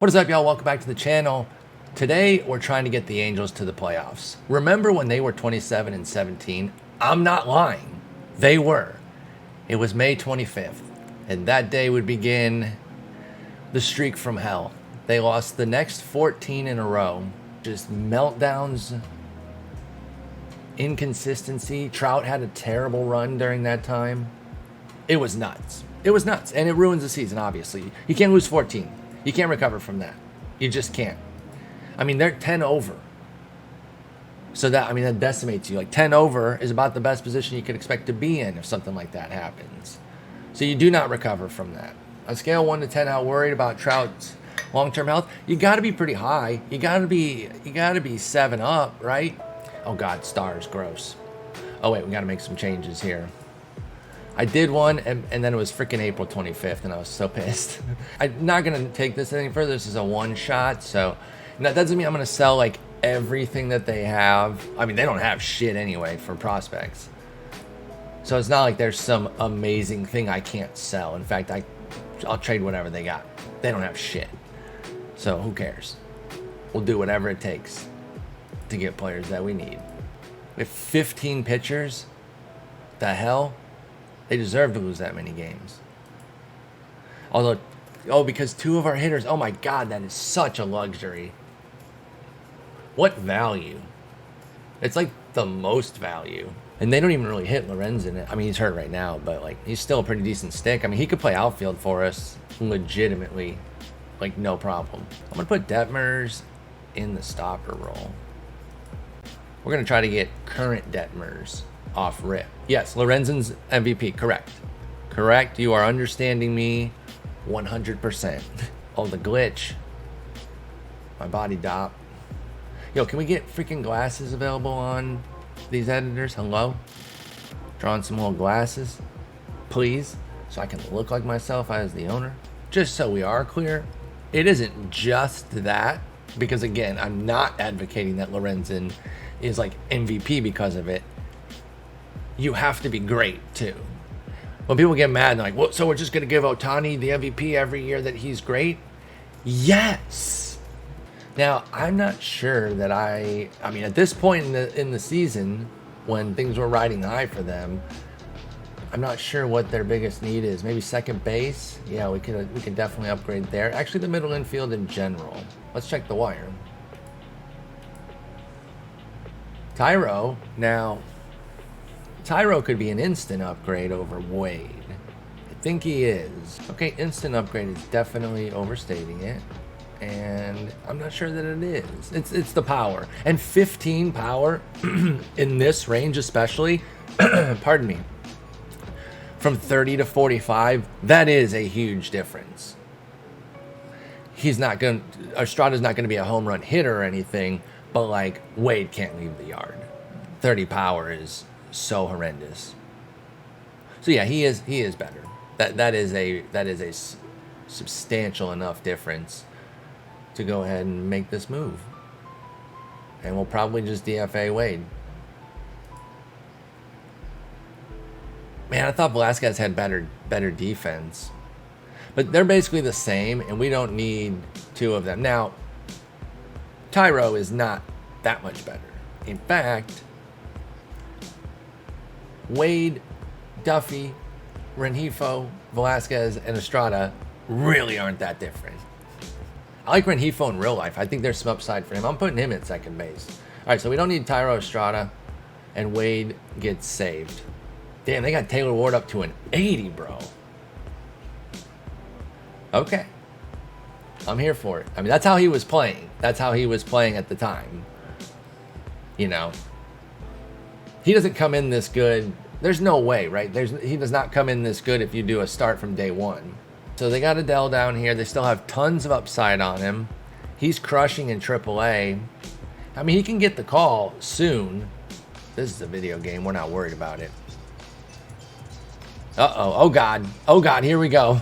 What is up, y'all? Welcome back to the channel. Today, we're trying to get the Angels to the playoffs. Remember when they were 27 and 17? I'm not lying. They were. It was May 25th, and that day would begin the streak from hell. They lost the next 14 in a row. Just meltdowns, inconsistency. Trout had a terrible run during that time. It was nuts. It was nuts, and it ruins the season, obviously. You can't lose 14. You can't recover from that. You just can't. I mean, they're 10 over. So that decimates you. Like 10 over is about the best position you could expect to be in if something like that happens. So you do not recover from that. On a scale 1 to 10, how worried about Trout's long-term health? You got to be pretty high. You got to be 7 up, right? Oh God, stars, gross. Oh wait, we got to make some changes here. I did one, and then it was freaking April 25th, and I was so pissed. I'm not going to take this any further. This is a one-shot, so that doesn't mean I'm going to sell, like, everything that they have. I mean, they don't have shit anyway for prospects. So it's not like there's some amazing thing I can't sell. In fact, I'll trade whatever they got. They don't have shit. So who cares? We'll do whatever it takes to get players that we need. We have 15 pitchers. The hell? They deserve to lose that many games. Although, because 2 of our hitters, oh my God, that is such a luxury. What value? It's like the most value. And they don't even really hit Lorenzen. I mean, he's hurt right now, but like he's still a pretty decent stick. I mean, he could play outfield for us legitimately, like no problem. I'm gonna put Detmers in the stopper role. We're gonna try to get current Detmers off rip. Yes, Lorenzen's MVP. Correct. You are understanding me 100%. Oh, the glitch. My body dop. Yo, can we get freaking glasses available on these editors? Hello? Drawing some little glasses, please, so I can look like myself as the owner. Just so we are clear, it isn't just that, because again, I'm not advocating that Lorenzen is like MVP because of it. You have to be great too. When people get mad and like, well, so we're just going to give Ohtani the MVP every year that he's great? Yes. Now, I'm not sure that I mean, at this point in the season, when things were riding high for them, I'm not sure what their biggest need is. Maybe second base? Yeah, we can definitely upgrade there. Actually, the middle infield in general. Let's check the wire. Tyro, now... Tyro could be an instant upgrade over Wade. I think he is. Okay, instant upgrade is definitely overstating it. And I'm not sure that it is. It's the power. And 15 power in this range especially, pardon me, from 30 to 45, that is a huge difference. Estrada's not going to be a home run hitter or anything, but like Wade can't leave the yard. 30 power is so horrendous. So yeah, he is better. That is a substantial enough difference to go ahead and make this move. And we'll probably just DFA Wade. Man, I thought Velasquez had better defense. But they're basically the same, and we don't need 2 of them. Now, Tyro is not that much better. In fact, Wade, Duffy, Rengifo, Velasquez, and Estrada really aren't that different. I like Rengifo in real life. I think there's some upside for him. I'm putting him at second base. All right, so we don't need Tyro Estrada, and Wade gets saved. Damn, they got Taylor Ward up to an 80, bro. Okay. I'm here for it. I mean, that's how he was playing. That's how he was playing at the time. You know. He doesn't come in this good. There's no way, right? He does not come in this good if you do a start from day 1. So they got Adele down here. They still have tons of upside on him. He's crushing in AAA. I mean, he can get the call soon. This is a video game. We're not worried about it. Uh-oh. Oh, God. Oh, God. Here we go.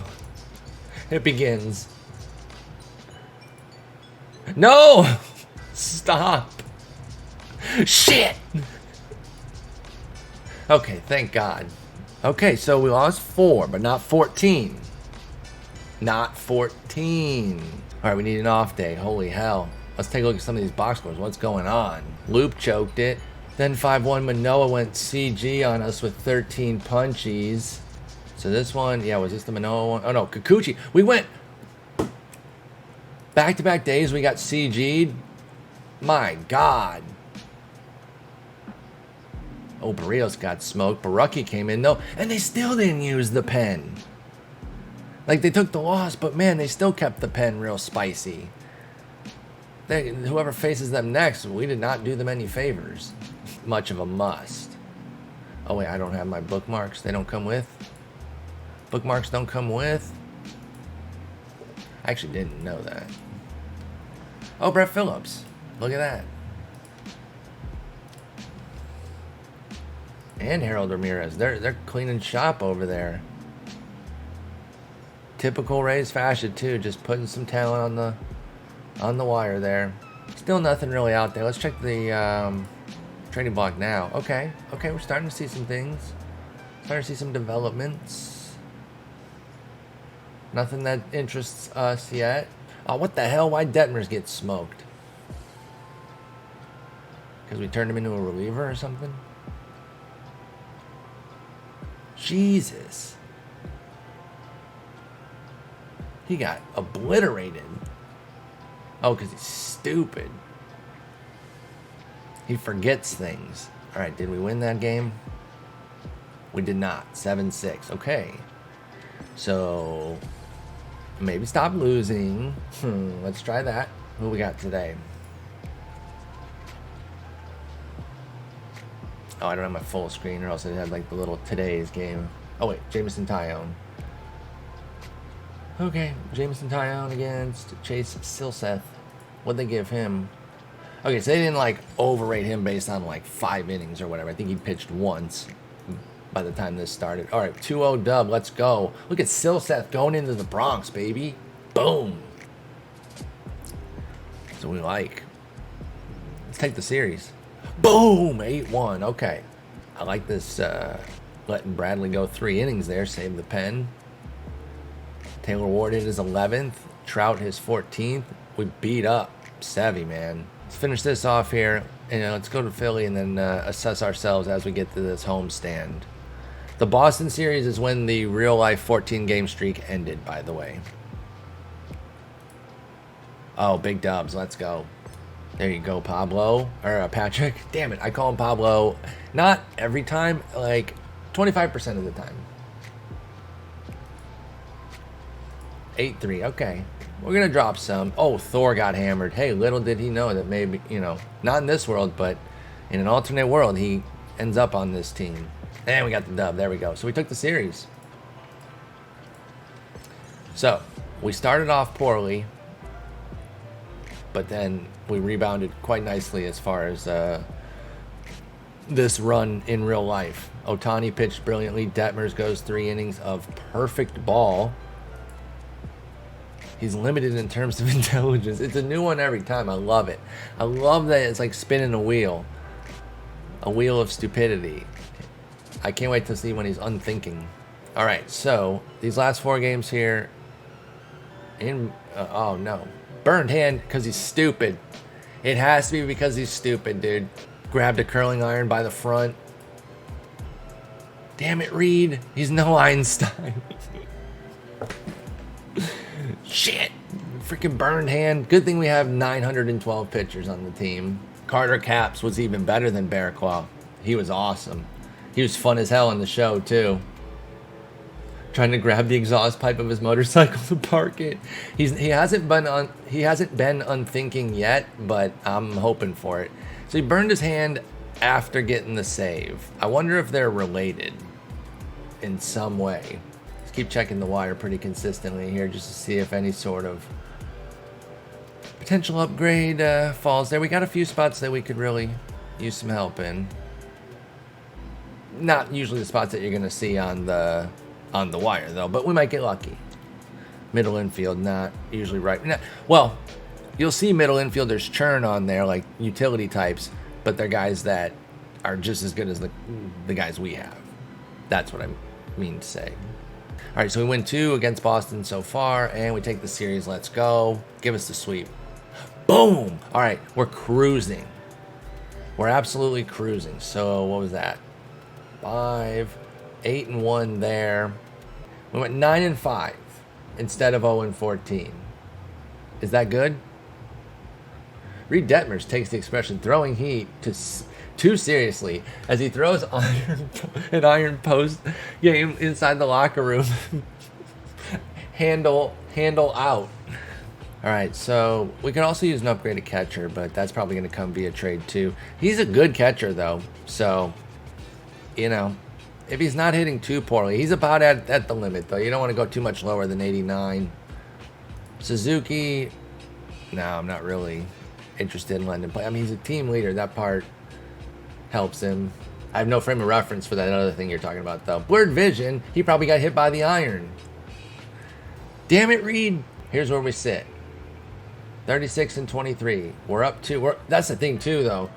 It begins. No! Stop. Shit! Okay, thank God. Okay, so we lost 4, but not 14. Not 14. All right, we need an off day. Holy hell. Let's take a look at some of these box scores. What's going on? Loop choked it. Then 5-1 Manoa went CG on us with 13 punchies. So this one, yeah, was this the Manoa one? Oh no, Kikuchi. We went back-to-back days. We got CG'd. My God. Oh, Barrios got smoked. Barucki came in, though, and they still didn't use the pen. Like, they took the loss, but, man, they still kept the pen real spicy. Whoever faces them next, we did not do them any favors. Much of a must. Oh, wait, I don't have my bookmarks. They don't come with? Bookmarks don't come with? I actually didn't know that. Oh, Brett Phillips. Look at that. And Harold Ramirez. They're cleaning shop over there. Typical Rays fashion too, just putting some talent on the wire there. Still nothing really out there. Let's check the trading block now. Okay, we're starting to see some things. Starting to see some developments. Nothing that interests us yet. Oh, what the hell? Why'd Detmers get smoked? Because we turned him into a reliever or something? Jesus. He got obliterated. Oh, because he's stupid. He forgets things. All right, did we win that game? We did not. 7-6. Okay. So, maybe stop losing. Let's try that. Who we got today? Oh, I don't have my full screen, or else it had like the little today's game. Oh wait, Jameson Tyone. Okay, Jameson Tyone against Chase Silseth. What'd they give him? Okay, so they didn't like overrate him based on like 5 innings or whatever. I think he pitched once by the time this started. All right, 2-0 dub. Let's go. Look at Silseth going into the Bronx, baby. Boom. That's what we like. Let's take the series. Boom! 8-1. Okay. I like this letting Bradley go 3 innings there. Save the pen. Taylor Ward hit his 11th. Trout his 14th. We beat up Sevy, man. Let's finish this off here. And let's go to Philly and then assess ourselves as we get to this homestand. The Boston series is when the real-life 14-game streak ended, by the way. Oh, big dubs. Let's go. There you go, Pablo. Or Patrick. Damn it, I call him Pablo. Not every time, like 25% of the time. 8-3, okay. We're going to drop some. Oh, Thor got hammered. Hey, little did he know that maybe, not in this world, but in an alternate world, he ends up on this team. And we got the dub. There we go. So we took the series. So, we started off poorly, but then we rebounded quite nicely as far as this run in real life. Ohtani pitched brilliantly. Detmers goes 3 innings of perfect ball. He's limited in terms of intelligence. It's a new one every time. I love it. I love that it's like spinning a wheel of stupidity. I can't wait to see when he's unthinking. All right, so these last 4 games here. Oh no, burned hand because he's stupid. It has to be because he's stupid, dude. Grabbed a curling iron by the front. Damn it, Reed. He's no Einstein. Shit. Freaking burned hand. Good thing we have 912 pitchers on the team. Carter Capps was even better than Bearclaw. He was awesome. He was fun as hell in the show, too. Trying to grab the exhaust pipe of his motorcycle to park it. He hasn't been unthinking yet, but I'm hoping for it. So he burned his hand after getting the save. I wonder if they're related in some way. Let's keep checking the wire pretty consistently here just to see if any sort of potential upgrade falls there. We got a few spots that we could really use some help in. Not usually the spots that you're going to see on the wire, though, but we might get lucky. Middle infield, not usually right. Well, you'll see middle infielders churn on there, like utility types, but they're guys that are just as good as the guys we have. That's what I mean to say. All right, so we win 2 against Boston so far, and we take the series. Let's go. Give us the sweep. Boom! All right, we're cruising. We're absolutely cruising. So what was that? 5, 8-1 there. We went 9-5 instead of 0-14. Is that good? Reed Detmers takes the expression "throwing heat" too seriously as he throws an iron post game inside the locker room. handle out. All right, so we can also use an upgraded catcher, but that's probably going to come via trade too. He's a good catcher though, so you know, if he's not hitting too poorly, he's about at the limit though. You don't want to go too much lower than 89. Suzuki, no, I'm not really interested in letting him play. I mean, he's a team leader. That part helps him. I have no frame of reference for that other thing you're talking about, though. Blurred vision. He probably got hit by the iron. Damn it, Reed. Here's where we sit. 36-23. We're up 2. That's the thing, too, though.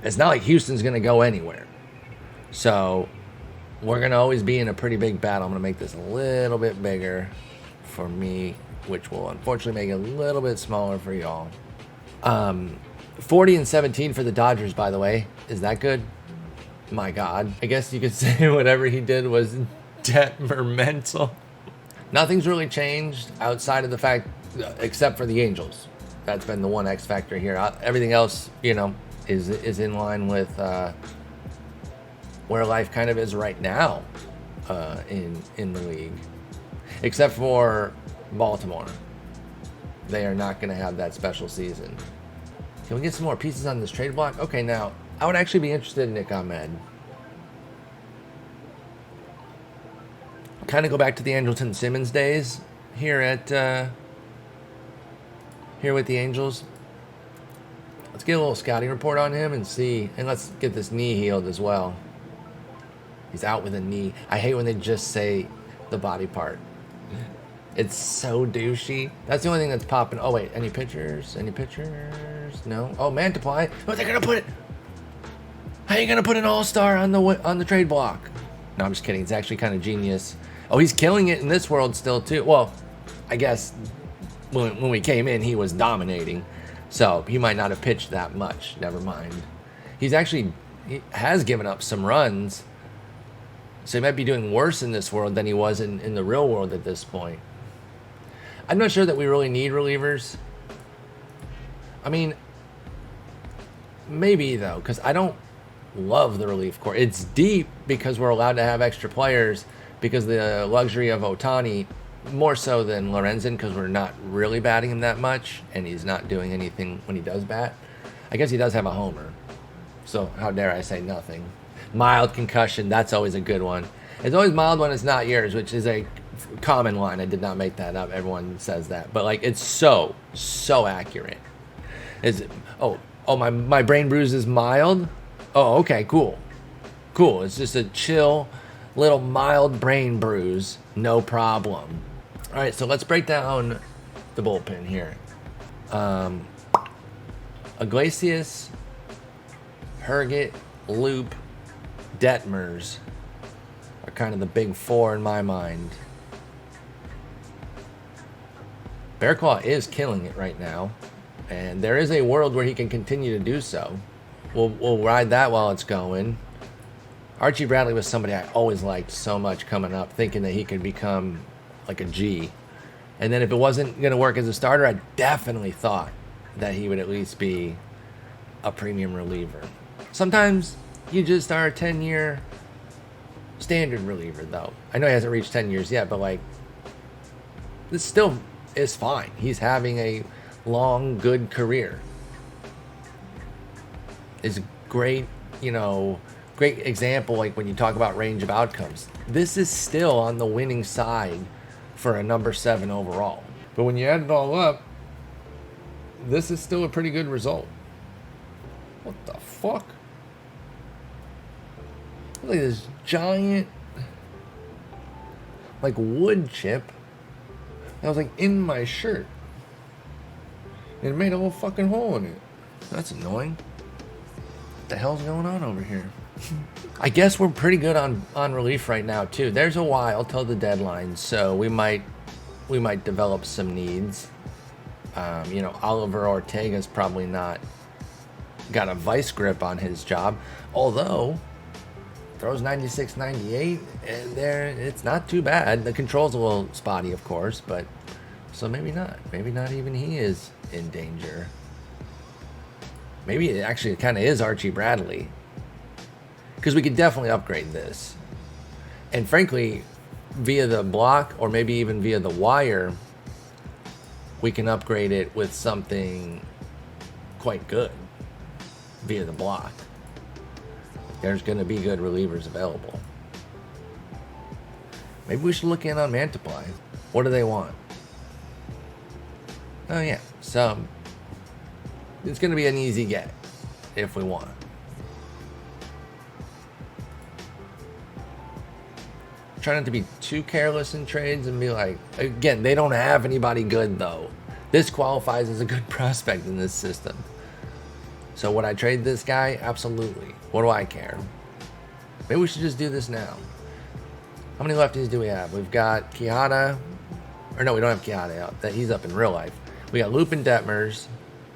It's not like Houston's going to go anywhere. So we're going to always be in a pretty big battle. I'm going to make this a little bit bigger for me, which will unfortunately make it a little bit smaller for y'all. 40-17 for the Dodgers, by the way. Is that good? My God. I guess you could say whatever he did was detrimental. Nothing's really changed outside of the fact, except for the Angels. That's been the one X factor here. Everything else, you know, is in line with where life kind of is right now in the league. Except for Baltimore. They are not going to have that special season. Can we get some more pieces on this trade block? Okay, now, I would actually be interested in Nick Ahmed. Kind of go back to the Andrelton Simmons days here with the Angels. Let's get a little scouting report on him and see. And let's get this knee healed as well. He's out with a knee. I hate when they just say the body part. It's so douchey. That's the only thing that's popping. Oh, wait. Any pictures? Any pictures? No? Oh, Mantiply. What are they going to put it? How are you going to put an all-star on the trade block? No, I'm just kidding. It's actually kind of genius. Oh, he's killing it in this world still, too. Well, I guess when we came in, he was dominating. So he might not have pitched that much. Never mind. He has given up some runs. So he might be doing worse in this world than he was in the real world at this point. I'm not sure that we really need relievers. I mean, maybe though, because I don't love the relief corps. It's deep because we're allowed to have extra players because the luxury of Ohtani, more so than Lorenzen, because we're not really batting him that much, and he's not doing anything when he does bat. I guess he does have a homer, so how dare I say nothing. Mild concussion, that's always a good one. It's always mild when it's not yours, which is a common line. I did not make that up. Everyone says that. But, like, it's so accurate. Is it, my brain bruise is mild? Oh, okay, cool. Cool. It's just a chill, little mild brain bruise. No problem. All right, so let's break down the bullpen here. Iglesias, Herget, Loop, Detmers are kind of the big four in my mind. Bearclaw is killing it right now, and there is a world where he can continue to do so. We'll ride that while it's going. Archie Bradley was somebody I always liked so much coming up, thinking that he could become like a G. And then if it wasn't going to work as a starter, I definitely thought that he would at least be a premium reliever. Sometimes you just are a 10-year standard reliever, though. I know he hasn't reached 10 years yet, but, like, this still is fine. He's having a long, good career. It's a great, great example, like, when you talk about range of outcomes. This is still on the winning side for a number 7 overall. But when you add it all up, this is still a pretty good result. What the fuck? Look at this giant, like, wood chip that was, like, in my shirt. And it made a whole fucking hole in it. That's annoying. What the hell's going on over here? I guess we're pretty good on relief right now too. There's a while till the deadline, so we might develop some needs. You know, Oliver Ortega's probably not got a vice grip on his job, although throws 96, 98, and there it's not too bad. The control's a little spotty, of course, but so maybe not. Maybe not even he is in danger. Maybe it actually kind of is Archie Bradley, because we could definitely upgrade this, and frankly, via the block or maybe even via the wire, we can upgrade it with something quite good via the block. There's going to be good relievers available. Maybe we should look in on Mantiply. What do they want? Oh yeah, so it's going to be an easy get if we want. Try not to be too careless in trades and be like, again, they don't have anybody good though. This qualifies as a good prospect in this system. So would I trade this guy? Absolutely. What do I care? Maybe we should just do this now. How many lefties do we have? We've got Quijada. Or no, we don't have Quijada out. He's up in real life. We got Lupin Detmers.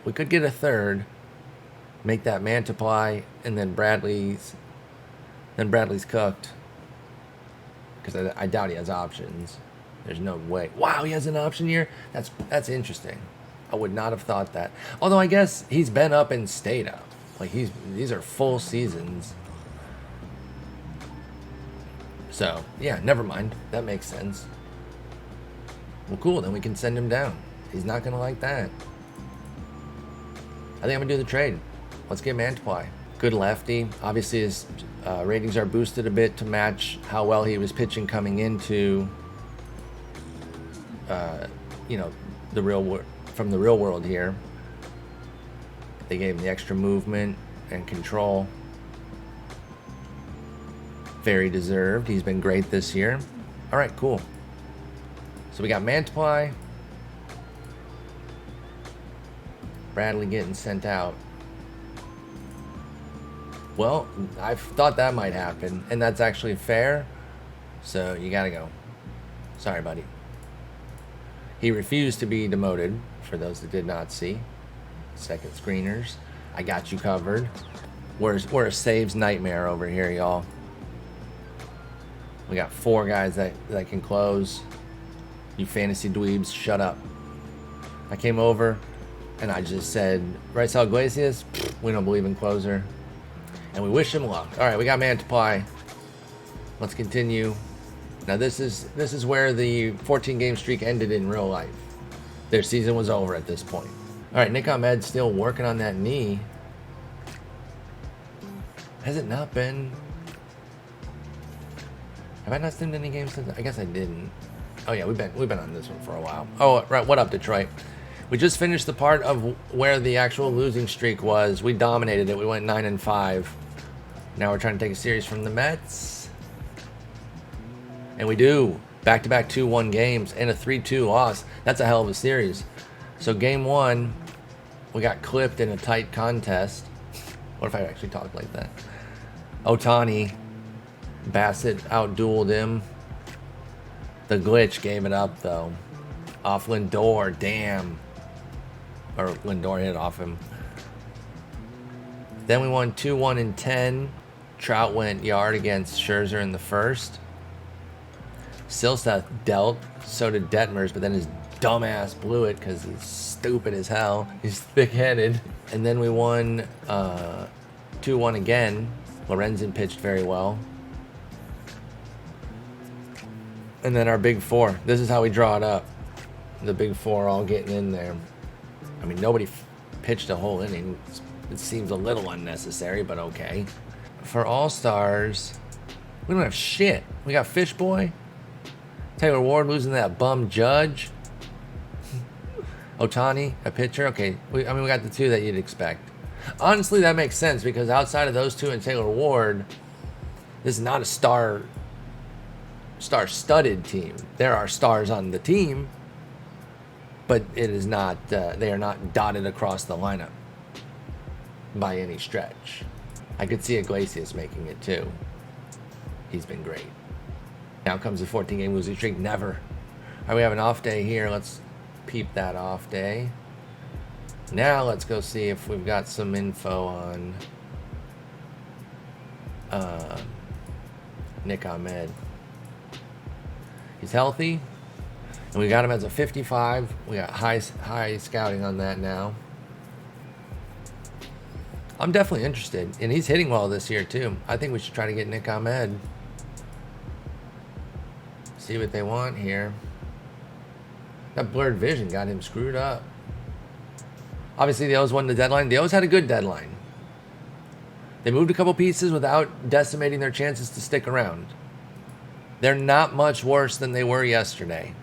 We could get a third. Make that Mantiply. And then Bradley's cooked. Because I doubt he has options. There's no way. Wow, he has an option here? That's interesting. I would not have thought that. Although I guess he's been up and stayed up. Like these are full seasons. So, yeah, never mind. That makes sense. Well, cool. Then we can send him down. He's not going to like that. I think I'm going to do the trade. Let's get Mantiply. Good lefty. Obviously, his ratings are boosted a bit to match how well he was pitching coming into, you know, from the real world here. They gave him the extra movement and control. Very deserved. He's been great this year. All right, cool. So we got Mantiply. Bradley getting sent out. Well, I thought that might happen, and that's actually fair. So you gotta go. Sorry, buddy. He refused to be demoted, for those that did not see. Second screeners. I got you covered. We're a saves nightmare over here, y'all. We got 4 guys that can close. You fantasy dweebs, shut up. I came over, and I just said, Raisel Iglesias, we don't believe in closer. And we wish him luck. All right, we got Mantiply. Let's continue. Now this is where the 14-game streak ended in real life. Their season was over at this point. All right, Nick Ahmed's still working on that knee. Has it not been? Have I not stemmed any games since? I guess I didn't. Oh yeah, we've been on this one for a while. Oh right, what up, Detroit? We just finished the part of where the actual losing streak was. We dominated it. We went 9-5. Now we're trying to take a series from the Mets. And we do. Back-to-back 2-1 games and a 3-2 loss. That's a hell of a series. So game 1, we got clipped in a tight contest. What if I actually talked like that? Ohtani, Bassett outdueled him. The glitch gave it up, though. Off Lindor, damn. Or Lindor hit off him. Then we won 2-1 in 10. Trout went yard against Scherzer in the first. Silseth dealt, so did Detmers, but then his dumbass blew it because he's stupid as hell. He's thick-headed. And then we won 2-1 again. Lorenzen pitched very well. And then our big 4. This is how we draw it up. The big 4 all getting in there. I mean, nobody pitched a whole inning. It seems a little unnecessary, but okay. For All-Stars, we don't have shit. We got Fishboy. Taylor Ward losing that bum Judge. Ohtani, a pitcher. Okay, we got the 2 that you'd expect. Honestly, that makes sense because outside of those 2 and Taylor Ward, this is not a star-studded team. There are stars on the team, but it is not. They are not dotted across the lineup by any stretch. I could see Iglesias making it too. He's been great. Now comes the 14-game losing streak. Never. All right, we have an off day here. Let's peep that off day. Now let's go see if we've got some info on Nick Ahmed. He's healthy, and we got him as a 55. We got high scouting on that now. I'm definitely interested, and he's hitting well this year too. I think we should try to get Nick Ahmed. See what they want here. That blurred vision got him screwed up. Obviously, the O's won the deadline. The O's had a good deadline. They moved a couple pieces without decimating their chances to stick around. They're not much worse than they were yesterday.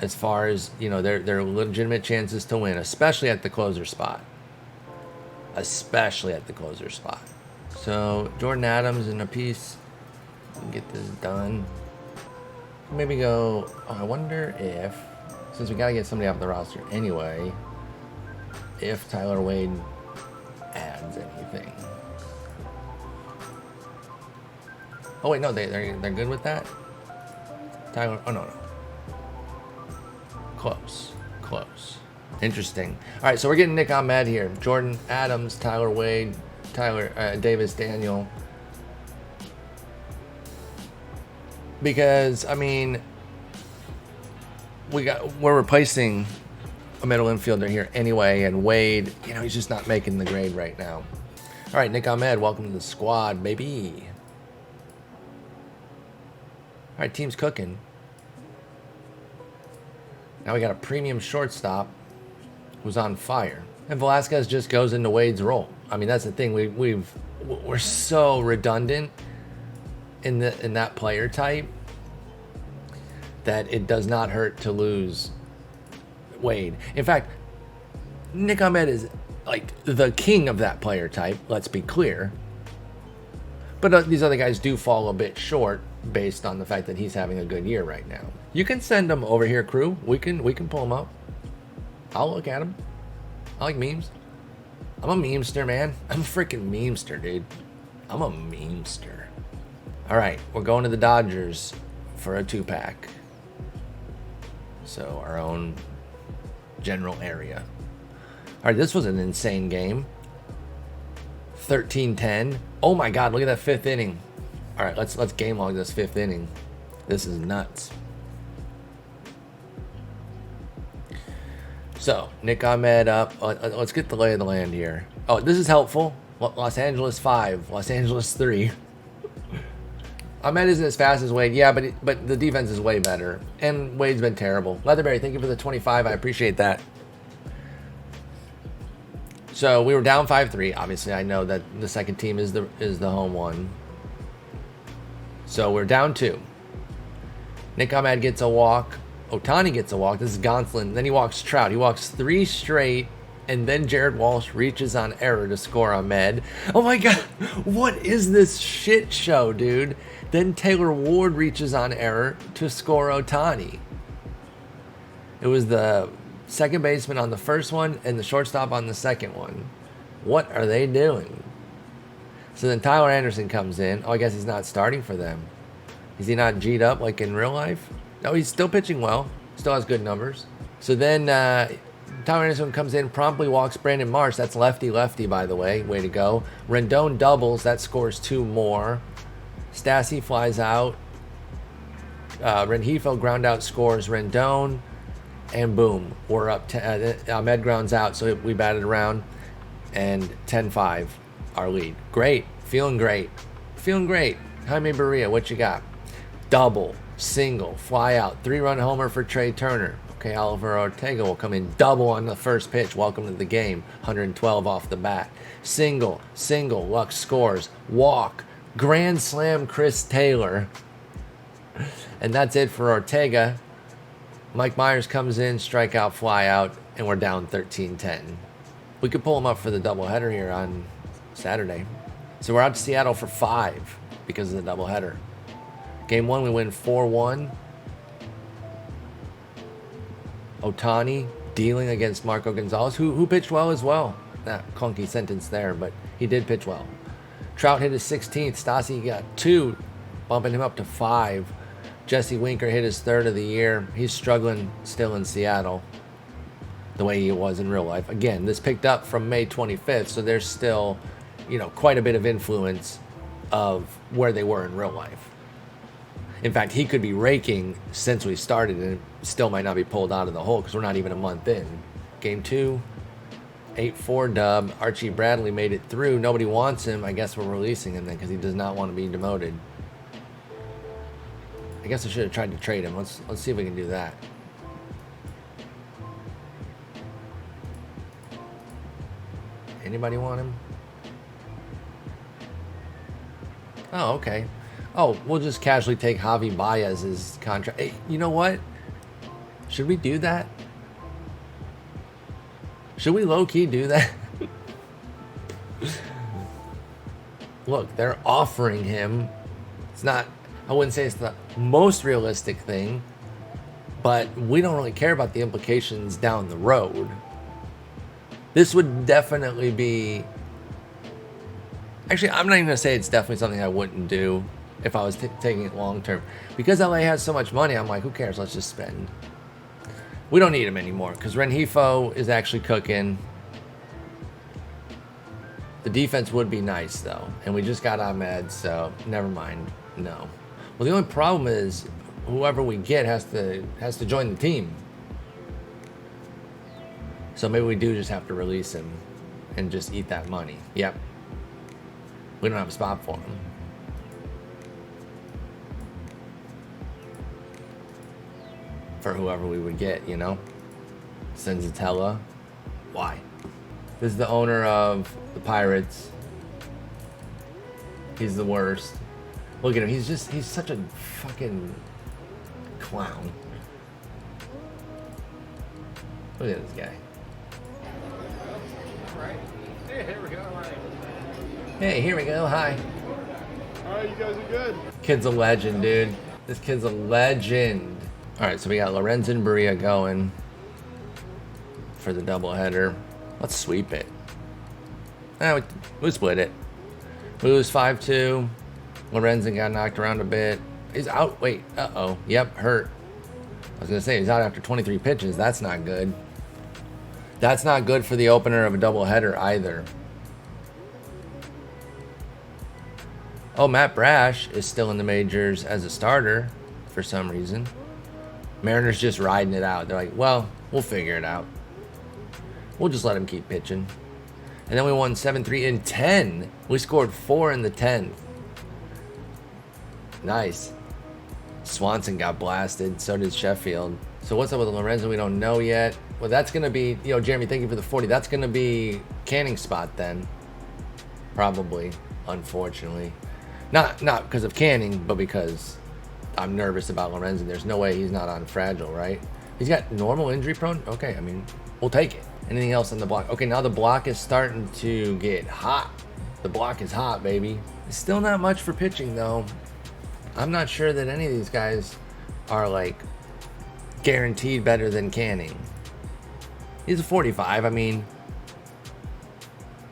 As far as, you know, their legitimate chances to win, especially at the closer spot. Especially at the closer spot. So, Jordan Adams in a piece. Get this done. Maybe go, I wonder if, since we got to get somebody off the roster anyway, if Tyler Wade adds anything. Oh wait, no, they're good with that? Tyler, oh no. Close. Interesting. All right, so we're getting Nick Ahmed here. Jordan Adams, Tyler Wade, Davis Daniel. Because, I mean, we're replacing a middle infielder here anyway, and Wade, you know, he's just not making the grade right now. All right, Nick Ahmed, welcome to the squad, baby. All right, team's cooking. Now we got a premium shortstop who's on fire, and Velasquez just goes into Wade's role. I mean, that's the thing. We're so redundant in that player type that it does not hurt to lose Wade. In fact, Nick Ahmed is like the king of that player type. Let's be clear. But these other guys do fall a bit short based on the fact that he's having a good year right now. You can send him over here, crew. We can pull him up. I'll look at him. I like memes. I'm a memester, man. I'm a freaking memester, dude. I'm a memester. All right, we're going to the Dodgers for a 2-pack. So our own general area. All right, this was an insane game. 13-10. Oh my God, look at that 5th inning. All right, let's game log this 5th inning. This is nuts. So Nick Ahmed up. Let's get the lay of the land here. Oh, this is helpful. Los Angeles 5, Los Angeles 3. Ahmed isn't as fast as Wade, yeah, but the defense is way better. And Wade's been terrible. Leatherberry, thank you for the 25. I appreciate that. So we were down 5-3. Obviously, I know that the second team is the home one. So we're down 2. Nick Ahmed gets a walk. Ohtani gets a walk. This is Gonsolin. Then he walks Trout. He walks 3 straight. And then Jared Walsh reaches on error to score Ahmed. Oh my God. What is this shit show, dude? Then Taylor Ward reaches on error to score Ohtani. It was the second baseman on the first one and the shortstop on the second one. What are they doing? So then Tyler Anderson comes in. Oh, I guess he's not starting for them. Is he not G'd up like in real life? No, he's still pitching well. Still has good numbers. So then Tyler Anderson comes in, promptly walks Brandon Marsh. That's lefty, by the way. Way to go. Rendon doubles. That scores 2 more. Stassi flies out. Rengifo ground out scores Rendon. And boom, we're up. Ahmed grounds out, so we batted around. And 10-5, our lead. Great. Feeling great. Jaime Barria, what you got? Double, single, fly out. 3-run homer for Trey Turner. Okay, Oliver Ortega will come in. Double on the first pitch. Welcome to the game. 112 off the bat. Single. Lux scores. Walk. Grand slam Chris Taylor. And that's it for Ortega. Mike Myers comes in, strikeout, fly out, and we're down 13-10. We could pull him up for the doubleheader here on Saturday. So we're out to Seattle for 5 because of the doubleheader. Game 1, we win 4-1. Ohtani dealing against Marco Gonzalez, who pitched well as well. That clunky sentence there, but he did pitch well. Trout hit his 16th. Stassi got 2, bumping him up to 5. Jesse Winker hit his 3rd of the year. He's struggling still in Seattle the way he was in real life. Again, this picked up from May 25th, so there's still, quite a bit of influence of where they were in real life. In fact, he could be raking since we started and still might not be pulled out of the hole because we're not even a month in. Game 2, 8-4 dub. Archie Bradley made it through. Nobody wants him. I guess we're releasing him then because he does not want to be demoted. I guess I should have tried to trade him. Let's see if we can do that. Anybody want him? Oh, okay. Oh, we'll just casually take Javi Baez's contract. Hey, you know what? Should we do that? Should we low-key do that? Look, they're offering him. It's not, I wouldn't say it's the most realistic thing, but we don't really care about the implications down the road. This would definitely be... Actually, I'm not even going to say it's definitely something I wouldn't do if I was taking it long term. Because LA has so much money, I'm like, who cares? Let's just spend. We don't need him anymore because Rengifo is actually cooking. The defense would be nice, though. And we just got Ahmed, so never mind. No. Well, the only problem is whoever we get has to join the team. So maybe we do just have to release him and just eat that money. Yep. We don't have a spot for him. For whoever we would get, Senzatella. Why? This is the owner of the Pirates. He's the worst. Look at him. He's such a fucking clown. Look at this guy. Hey, here we go. Hey, here we go. Hi. Alright, you guys are good. Kid's a legend, dude. This kid's a legend. Alright, so we got Lorenzen Berea going for the doubleheader. Let's sweep it. We split it. We lose 5-2. Lorenzen got knocked around a bit. He's out. Wait. Uh-oh. Yep, hurt. I was going to say, he's out after 23 pitches. That's not good. That's not good for the opener of a doubleheader either. Oh, Matt Brash is still in the majors as a starter for some reason. Mariners just riding it out. They're like, well, we'll figure it out. We'll just let him keep pitching. And then we won 7-3 in 10. We scored 4 in the 10th. Nice. Swanson got blasted. So did Sheffield. So what's up with Lorenzen? We don't know yet. Well, that's going to be, Jeremy, thank you for the 40. That's going to be Canning's spot then. Probably, unfortunately. Not because of Canning, but because I'm nervous about Lorenzen. There's no way he's not on fragile, right? He's got normal injury prone? Okay, I mean, we'll take it. Anything else on the block? Okay, now the block is starting to get hot. The block is hot, baby. It's still not much for pitching, though. I'm not sure that any of these guys are, guaranteed better than Canning. He's a 45, I mean.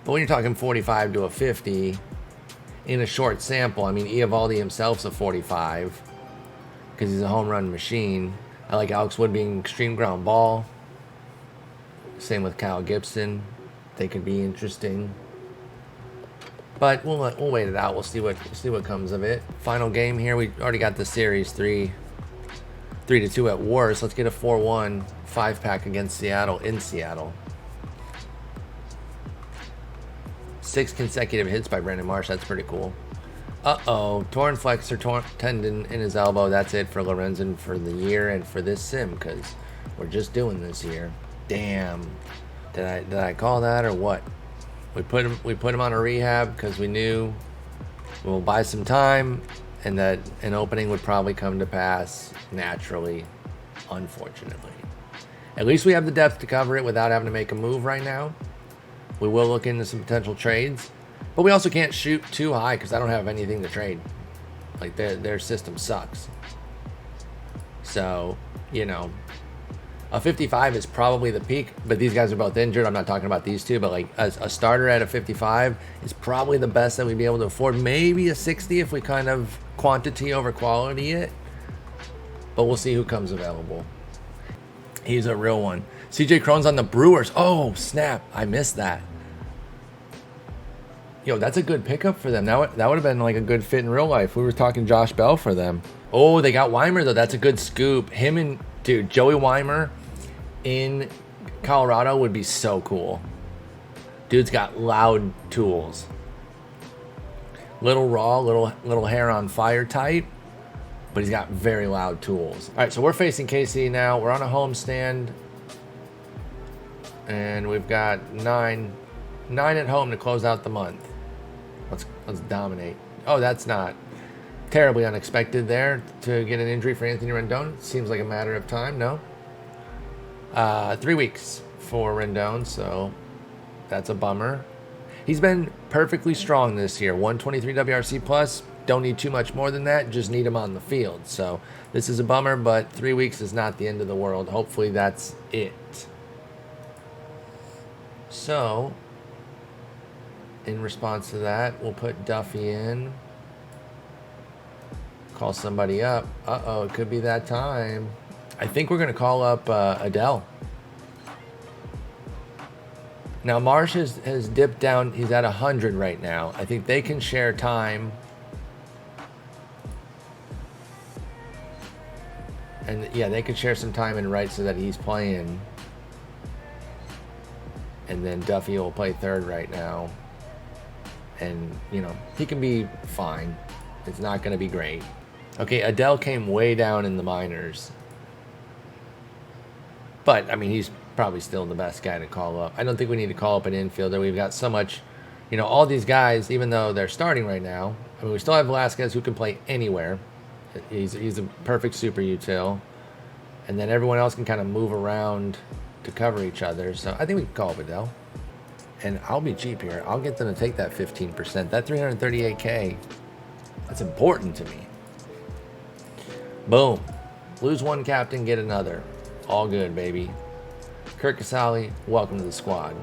But when you're talking 45 to a 50 in a short sample, I mean, Eovaldi himself's a 45 because he's a home run machine. I like Alex Wood being extreme ground ball. Same with Kyle Gibson. They could be interesting. But we'll wait it out. We'll see what comes of it. Final game here. We already got the series 3-2 at Worst. Let's get a 4-1 5-pack against Seattle in Seattle. 6 consecutive hits by Brandon Marsh. That's pretty cool. Uh-oh. Torn flexor tendon in his elbow. That's it for Lorenzen for the year and for this sim because we're just doing this here. Damn. Did I call that or what? We put him on a rehab because we knew we'll buy some time and that an opening would probably come to pass naturally, unfortunately. At least we have the depth to cover it without having to make a move right now. We will look into some potential trades, but we also can't shoot too high because I don't have anything to trade. Their system sucks. So, A 55 is probably the peak, but these guys are both injured. I'm not talking about these two, but like a starter at a 55 is probably the best that we'd be able to afford. Maybe a 60 if we kind of quantity over quality it, but we'll see who comes available. He's a real one. CJ Cron's on the Brewers. Oh, snap. I missed that. Yo, that's a good pickup for them. That would have been like a good fit in real life. We were talking Josh Bell for them. Oh, they got Weimer, though. That's a good scoop. Him and, dude, Joey Weimer in Colorado would be so cool. Dude's got loud tools. Little raw, little hair on fire type, but he's got very loud tools. All right, so we're facing KC now. We're on a homestand, and we've got nine at home to close out the month. Let's dominate. Oh, that's not terribly unexpected there to get an injury for Anthony Rendon. Seems like a matter of time, no? 3 weeks for Rendon, so that's a bummer. He's been perfectly strong this year. 123 WRC plus. Don't need too much more than that. Just need him on the field. So this is a bummer, but 3 weeks is not the end of the world. Hopefully that's it. So in response to that, we'll put Duffy in. Call somebody up. Uh-oh, it could be that time. I think we're going to call up Adele. Now, Marsh has dipped down. He's at 100 right now. I think they can share time. And, yeah, they can share some time and right so that he's playing. And then Duffy will play third right now. And, you know, he can be fine. It's not going to be great. Okay, Adele came way down in the minors. But, I mean, he's probably still the best guy to call up. I don't think we need to call up an infielder. We've got so much, you know, all these guys, even though they're starting right now. I mean, we still have Velasquez who can play anywhere. He's a perfect super util. And then everyone else can kind of move around to cover each other. So I think we can call up Adele. And I'll be cheap here. I'll get them to take that 15%. That $338K, that's important to me. Boom. Lose one captain, get another. All good, baby. Kurt Casale, welcome to the squad.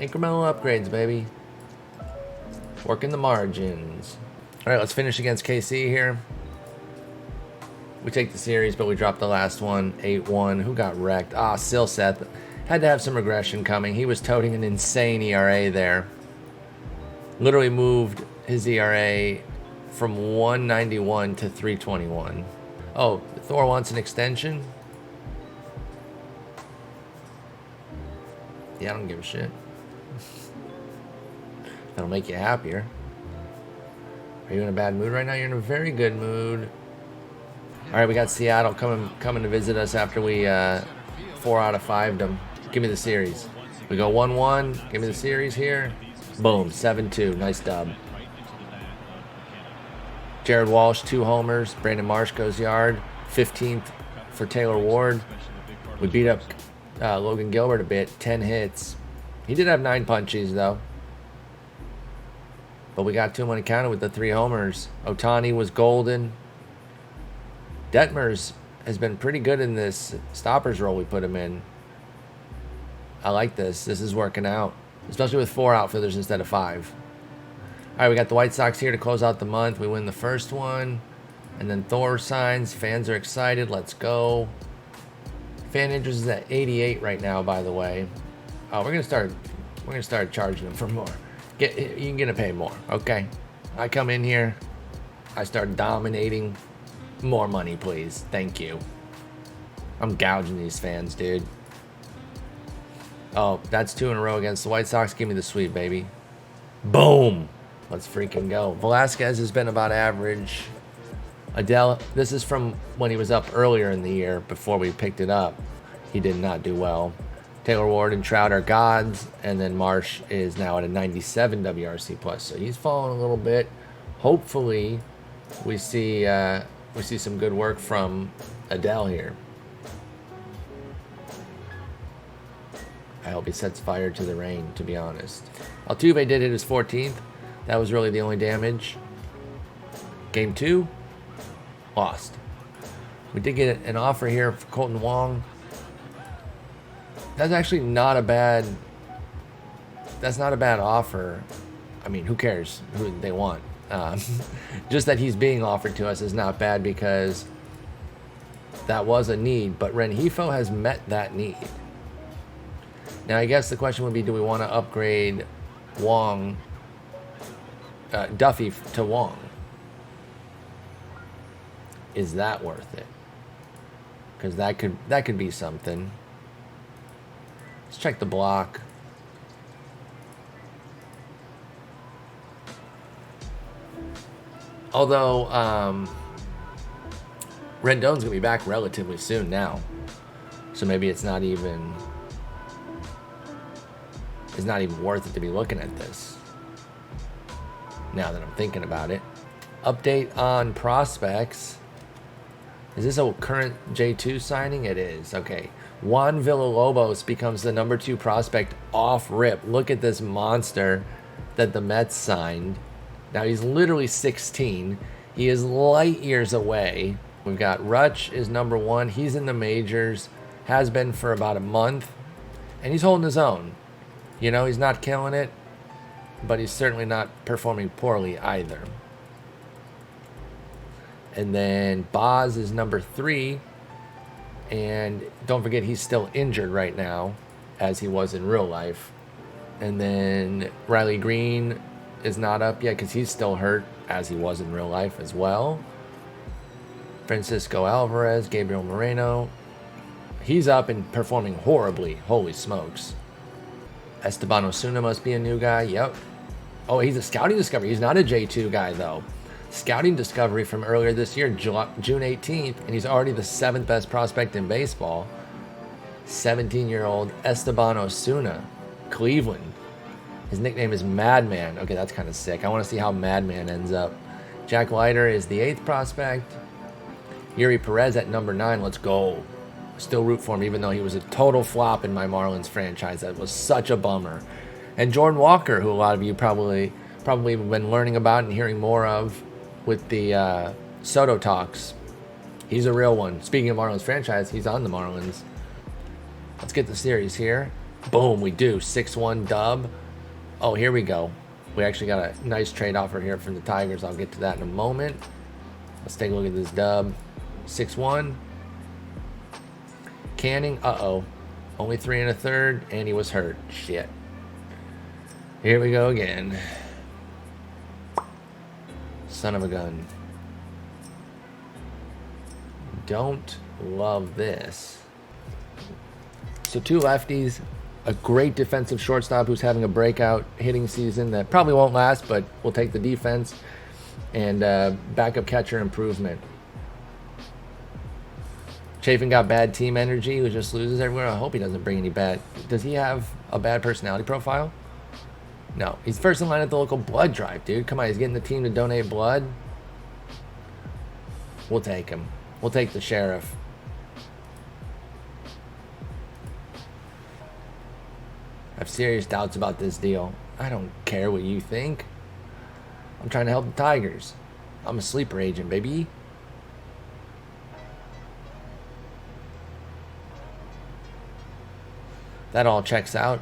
Incremental upgrades, baby. Working the margins. All right, let's finish against KC here. We take the series, but we dropped the last one, 8-1. Who got wrecked? Silseth. Had to have some regression coming. He was toting an insane ERA there. Literally moved his ERA from 191 to 321. Oh, Thor wants an extension? Yeah, I don't give a shit. That'll make you happier. Are you in a bad mood right now? You're in a very good mood. All right, we got Seattle coming to visit us after we 4 out of 5'd them. Give me the series. We go 1-1. Give me the series here. Boom, 7-2. Nice dub. Jared Walsh, 2 homers. Brandon Marsh goes yard. 15th for Taylor Ward. We beat up Logan Gilbert a bit. 10 hits. He did have 9 punchies, though. But we got to him unaccounted with the 3 homers. Ohtani was golden. Detmers has been pretty good in this stoppers role we put him in. I like this. This is working out. Especially with 4 outfielders instead of 5. All right, we got the White Sox here to close out the month. We win the first one. And then Thor signs. Fans are excited. Let's go. Fan interest is at 88 right now, by the way. Oh, we're gonna start charging them for more. You're gonna pay more, okay? I come in here, I start dominating. More money, please. Thank you. I'm gouging these fans, dude. Oh, that's 2 in a row against the White Sox. Give me the sweep, baby. Boom. Let's freaking go. Velasquez has been about average. Adele, this is from when he was up earlier in the year before we picked it up. He did not do well. Taylor Ward and Trout are gods, and then Marsh is now at a 97 WRC plus, so he's fallen a little bit. Hopefully, we see some good work from Adele here. I hope he sets fire to the rain, to be honest. Altuve did hit his 14th. That was really the only damage. Game 2, lost. We did get an offer here for Colton Wong. That's actually not a bad. That's not a bad offer. I mean, who cares who they want? Just that he's being offered to us is not bad because that was a need. But Renhefo has met that need. Now, I guess the question would be, do we want to upgrade Wong, Duffy to Wong? Is that worth it? Because that could be something. Let's check the block. Although Rendon's gonna be back relatively soon now, so maybe it's not even worth it to be looking at this. Now that I'm thinking about it, update on prospects. Is this a current J2 signing? It is. Okay. Juan Villalobos becomes the number 2 prospect off rip. Look at this monster that the Mets signed. Now he's literally 16. He is light years away. We've got Rutsch is number 1. He's in the majors. Has been for about a month. And he's holding his own. You know, he's not killing it. But he's certainly not performing poorly either. And then Boz is number 3. And don't forget, he's still injured right now, as he was in real life. And then Riley Green is not up yet because he's still hurt, as he was in real life as well. Francisco Alvarez, Gabriel Moreno. He's up and performing horribly. Holy smokes. Esteban Osuna must be a new guy. Yep. Oh, he's a scouting discovery. He's not a J2 guy, though. Scouting discovery from earlier this year, June 18th, and he's already the 7th best prospect in baseball. 17-year-old Esteban Osuna, Cleveland. His nickname is Madman. Okay, that's kind of sick. I want to see how Madman ends up. Jack Leiter is the 8th prospect. Yuri Perez at number 9. Let's go. Still root for him, even though he was a total flop in my Marlins franchise. That was such a bummer. And Jordan Walker, who a lot of you probably have been learning about and hearing more of with the Soto talks. He's a real one. Speaking of Marlins franchise, he's on the Marlins. Let's get the series here. Boom, we do. 6-1 dub. Oh, here we go. We actually got a nice trade offer here from the Tigers. I'll get to that in a moment. Let's take a look at this dub. 6-1. Canning, uh-oh. Only 3 1/3, and he was hurt. Shit. Here we go again. Son of a gun. Don't love this. So 2 lefties, a great defensive shortstop who's having a breakout hitting season that probably won't last, but we'll take the defense, and backup catcher improvement. Chafin got bad team energy, who just loses everywhere. I hope he doesn't bring any bad. Does he have a bad personality profile? No, he's first in line at the local blood drive, dude. Come on, he's getting the team to donate blood. We'll take him. We'll take the sheriff. I have serious doubts about this deal. I don't care what you think. I'm trying to help the Tigers. I'm a sleeper agent, baby. That all checks out.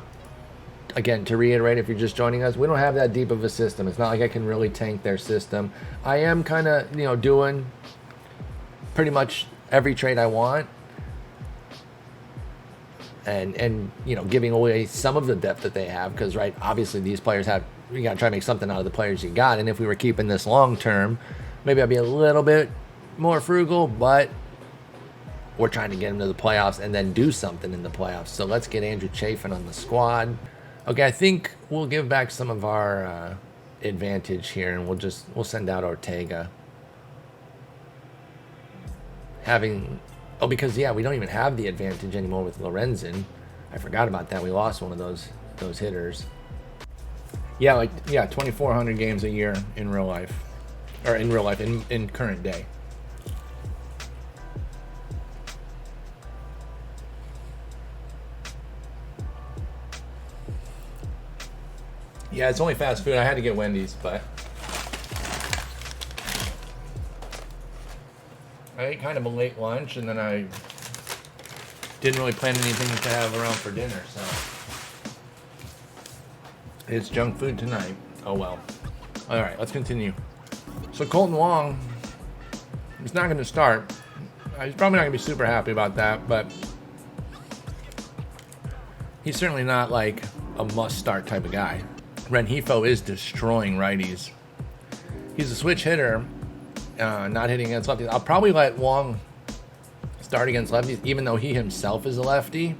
Again, to reiterate, if you're just joining us, we don't have that deep of a system. It's not like I can really tank their system. I am kind of, doing pretty much every trade I want. And giving away some of the depth that they have. Because, right, obviously these players you got to try to make something out of the players you got. And if we were keeping this long term, maybe I'd be a little bit more frugal. But we're trying to get them to the playoffs and then do something in the playoffs. So let's get Andrew Chafin on the squad. Okay, I think we'll give back some of our advantage here, and we'll send out Ortega. Because we don't even have the advantage anymore with Lorenzen. I forgot about that. We lost one of those hitters. Yeah, 2,400 games a year in real life, in current day. Yeah, it's only fast food. I had to get Wendy's, but I I ate kind of a late lunch, and then I didn't really plan anything to have around for dinner, so it's junk food tonight. Oh well. All right, let's continue. So Colton Wong is not going to start. He's probably not going to be super happy about that, but he's certainly not like a must-start type of guy. Rengifo is destroying righties. He's a switch hitter, not hitting against lefties. I'll probably let Wong start against lefties, even though he himself is a lefty,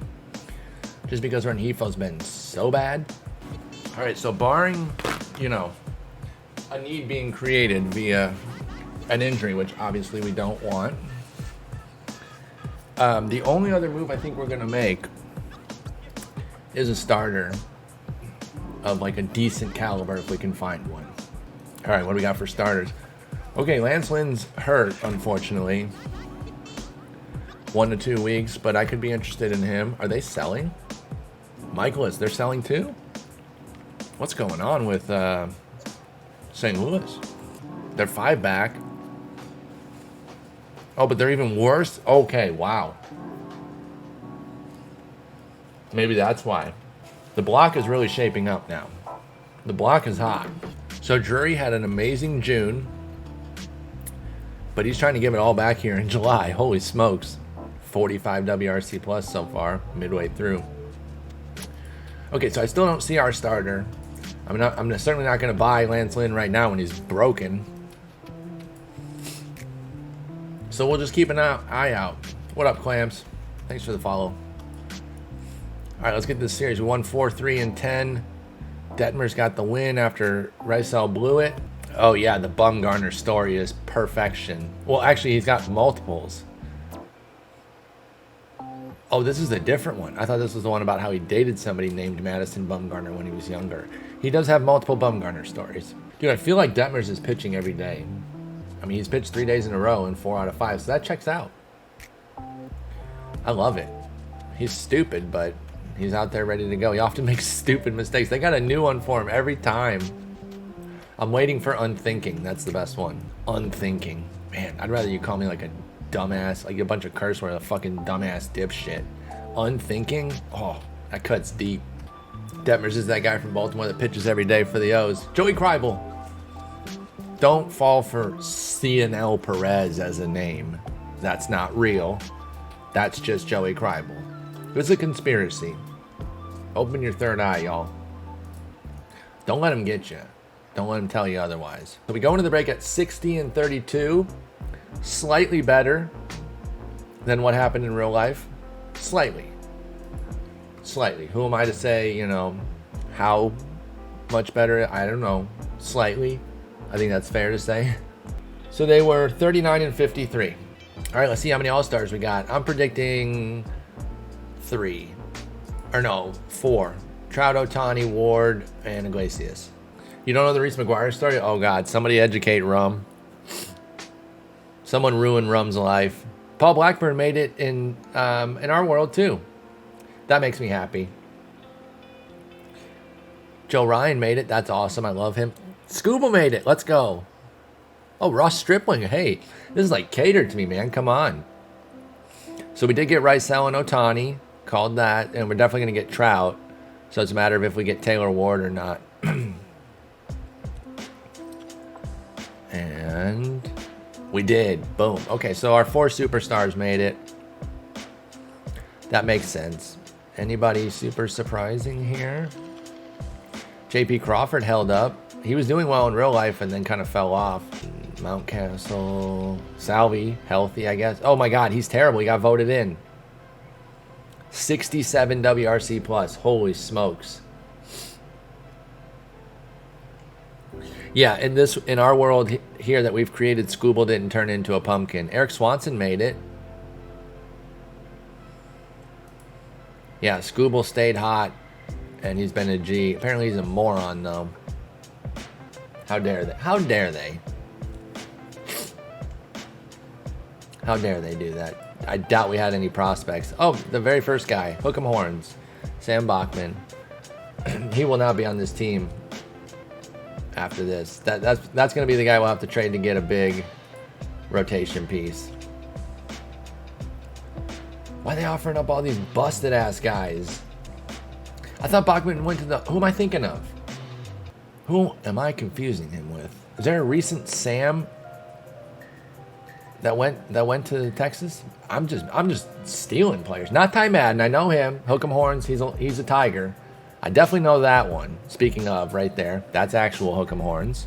just because Rengifo's been so bad. All right, so barring, a need being created via an injury, which obviously we don't want, the only other move I think we're going to make is a starter of like a decent caliber if we can find one. All right, what do we got for starters? Okay, Lance Lynn's hurt, unfortunately. 1 to 2 weeks, but I could be interested in him. Are they selling? Michaelis, they're selling too? What's going on with St. Louis? They're 5 back. Oh, but they're even worse? Okay, wow. Maybe that's why. The block is really shaping up now. The block is hot. So Drury had an amazing June, but he's trying to give it all back here in July. Holy smokes. 45 WRC plus so far, midway through. Okay, so I still don't see our starter. I'm certainly not going to buy Lance Lynn right now when he's broken. So we'll just keep an eye out. What up, Clamps? Thanks for the follow. All right, let's get this series. We won 4-3 and 10. Detmer's got the win after Rysel blew it. Oh yeah, the Bumgarner story is perfection. Well, actually, he's got multiples. Oh, this is a different one. I thought this was the one about how he dated somebody named Madison Bumgarner when he was younger. He does have multiple Bumgarner stories. Dude, I feel like Detmers is pitching every day. I mean, he's pitched 3 days in a row and 4 out of 5, so that checks out. I love it. He's stupid, but he's out there ready to go. He often makes stupid mistakes. They got a new one for him every time. I'm waiting for Unthinking. That's the best one. Unthinking. Man, I'd rather you call me like a dumbass, like a bunch of curse words, a fucking dumbass dipshit. Unthinking? Oh, that cuts deep. Detmers is that guy from Baltimore that pitches every day for the O's. Joey Kreibel. Don't fall for CNL Perez as a name. That's not real. That's just Joey Kreibel. It's a conspiracy. Open your third eye, y'all. Don't let him get you. Don't let him tell you otherwise. So we go into the break at 60 and 32. Slightly better than what happened in real life. Slightly. Who am I to say, how much better? I don't know. Slightly. I think that's fair to say. So they were 39 and 53. All right, let's see how many All-Stars we got. I'm predicting 4. Trout, Ohtani, Ward, and Iglesias. You don't know the Reese McGuire story? Oh, God. Somebody educate Rum. Someone ruined Rum's life. Paul Blackburn made it in our world, too. That makes me happy. Joe Ryan made it. That's awesome. I love him. Scuba made it. Let's go. Oh, Ross Stripling. Hey, this is like catered to me, man. Come on. So we did get Rysel and Ohtani. Called that. And we're definitely going to get Trout. So it's a matter of if we get Taylor Ward or not. And we did. Boom. Okay, so our 4 superstars made it. That makes sense. Anybody super surprising here? JP Crawford held up. He was doing well in real life and then kind of fell off. Mountcastle. Salvi, healthy, I guess. Oh my God, he's terrible. He got voted in. 67 WRC plus. Holy smokes. Yeah, in our world here that we've created, Scooble didn't turn into a pumpkin. Eric Swanson made it. Yeah, Scooble stayed hot, and he's been a G. Apparently he's a moron, though. How dare they? How dare they? How dare they do that? I doubt we had any prospects. Oh, the very first guy. Hook 'em horns. Sam Bachman. He will not be on this team after this. That's going to be the guy we'll have to trade to get a big rotation piece. Why are they offering up all these busted ass guys? I thought Bachman went to the. Who am I thinking of? Who am I confusing him with? Is there a recent Sam that went to Texas? I'm just stealing players. Not Ty Madden. I know him. Hook'em Horns. He's a Tiger. I definitely know that one. Speaking of, right there, that's actual Hook'em Horns.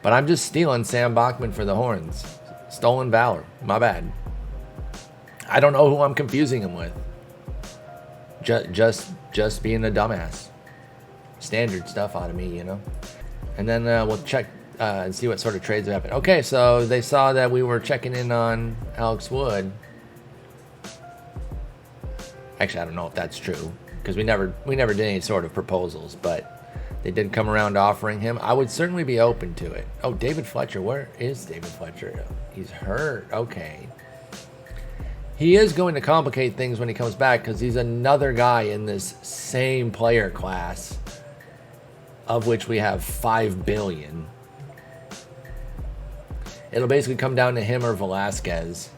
But I'm just stealing Sam Bachman for the Horns. Stolen valor. My bad. I don't know who I'm confusing him with. Just being a dumbass. Standard stuff out of me, you know. And then we'll check and see what sort of trades have happened. Okay, so they saw that we were checking in on Alex Wood. Actually, I don't know if that's true because we never did any sort of proposals, but they did come around offering him. I would certainly be open to it. Oh, David Fletcher. Where is David Fletcher? He's hurt. Okay. He is going to complicate things when he comes back because he's another guy in this same player class of which we have 5 billion. It'll basically come down to him or Velasquez.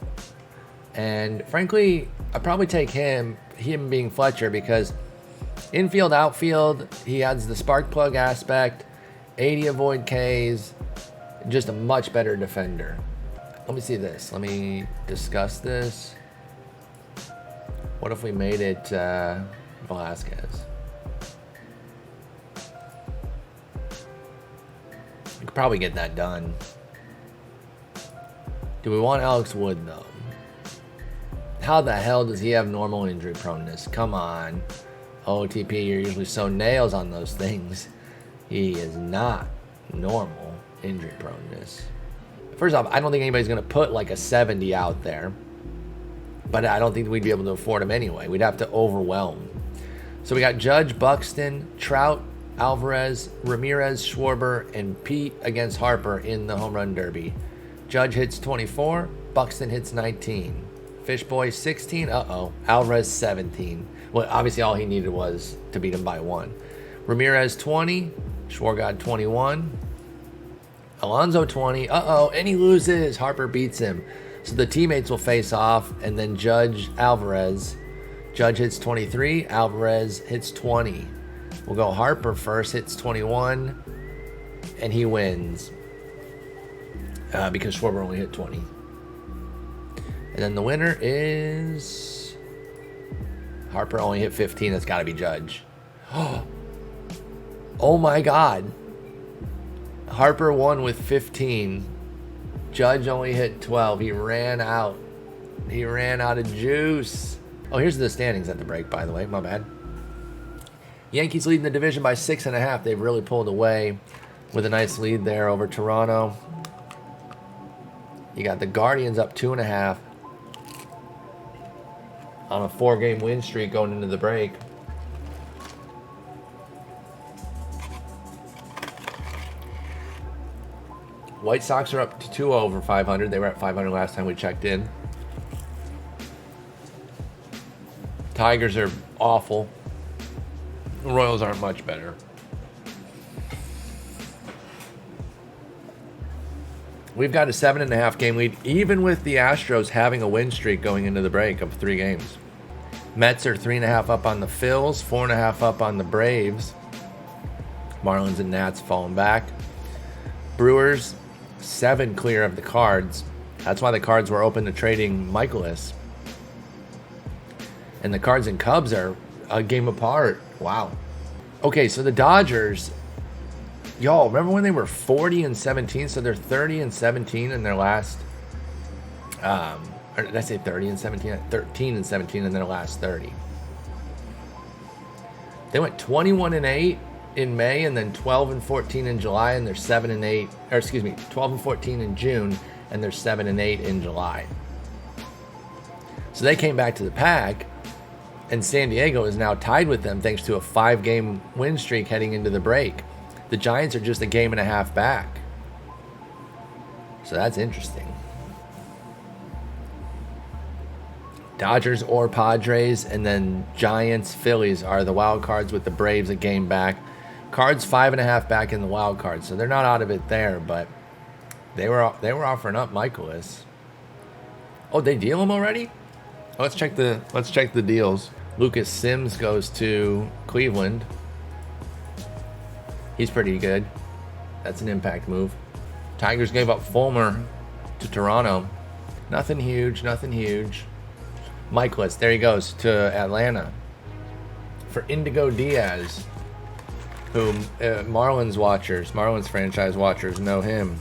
And frankly, I'd probably take him being Fletcher, because infield, outfield, he adds the spark plug aspect, 80 avoid Ks, just a much better defender. Let me see this. Let me discuss this. What if we made it Velasquez? We could probably get that done. Do we want Alex Wood, though? How the hell does he have normal injury proneness? Come on. OOTP, you're usually so nails on those things. He is not normal injury proneness. First off, I don't think anybody's going to put like a 70 out there. But I don't think we'd be able to afford him anyway. We'd have to overwhelm. So we got Judge, Buxton, Trout, Alvarez, Ramirez, Schwarber, and Pete against Harper in the home run derby. Judge hits 24, Buxton hits 19. Fishboy 16, Alvarez 17. Well, obviously all he needed was to beat him by 1. Ramirez 20, Schwargod 21. Alonso 20, and he loses. Harper beats him. So the teammates will face off, and then Judge, Alvarez. Judge hits 23, Alvarez hits 20. We'll go Harper first, hits 21, and he wins. Because Schwarber only hit 20. And then the winner is... Harper only hit 15, that's got to be Judge. Oh my God. Harper won with 15. Judge only hit 12. He ran out. He ran out of juice. Oh, here's the standings at the break, by the way. My bad. Yankees leading the division by 6.5. They've really pulled away with a nice lead there over Toronto. You got the Guardians up 2.5 on a 4-game win streak going into the break. White Sox are up to 2 over 500. They were at 500 last time we checked in. Tigers are awful. The Royals aren't much better. We've got a 7.5 game lead, even with the Astros having a win streak going into the break of 3 games. Mets are 3.5 up on the Phils, 4.5 up on the Braves. Marlins and Nats falling back. Brewers 7 clear of the Cards. That's why the Cards were open to trading Michaelis. And the Cards and Cubs are a game apart. Wow. Okay, so the Dodgers, y'all, remember when they were 40-17? So they're 30-17 in their last, or did I say 30-17? 13-17 in their last 30. They went 21-8 in May, and then 12-14 in July, and they're 7-8. Or excuse me, 12-14 in June, and they're 7-8 in July. So they came back to the pack, and San Diego is now tied with them thanks to a 5-game win streak heading into the break. The Giants are just a game and a half back. So that's interesting. Dodgers or Padres, and then Giants, Phillies are the wild cards with the Braves a game back. Cards 5.5 back in the wild card, so they're not out of it there, but they were offering up Michaelis. Oh, they deal him already? Let's check the deals. Lucas Sims goes to Cleveland. He's pretty good. That's an impact move. Tigers gave up Fulmer to Toronto. Nothing huge, nothing huge. Michaelis, there he goes to Atlanta for Indigo Diaz, who Marlins franchise watchers know him.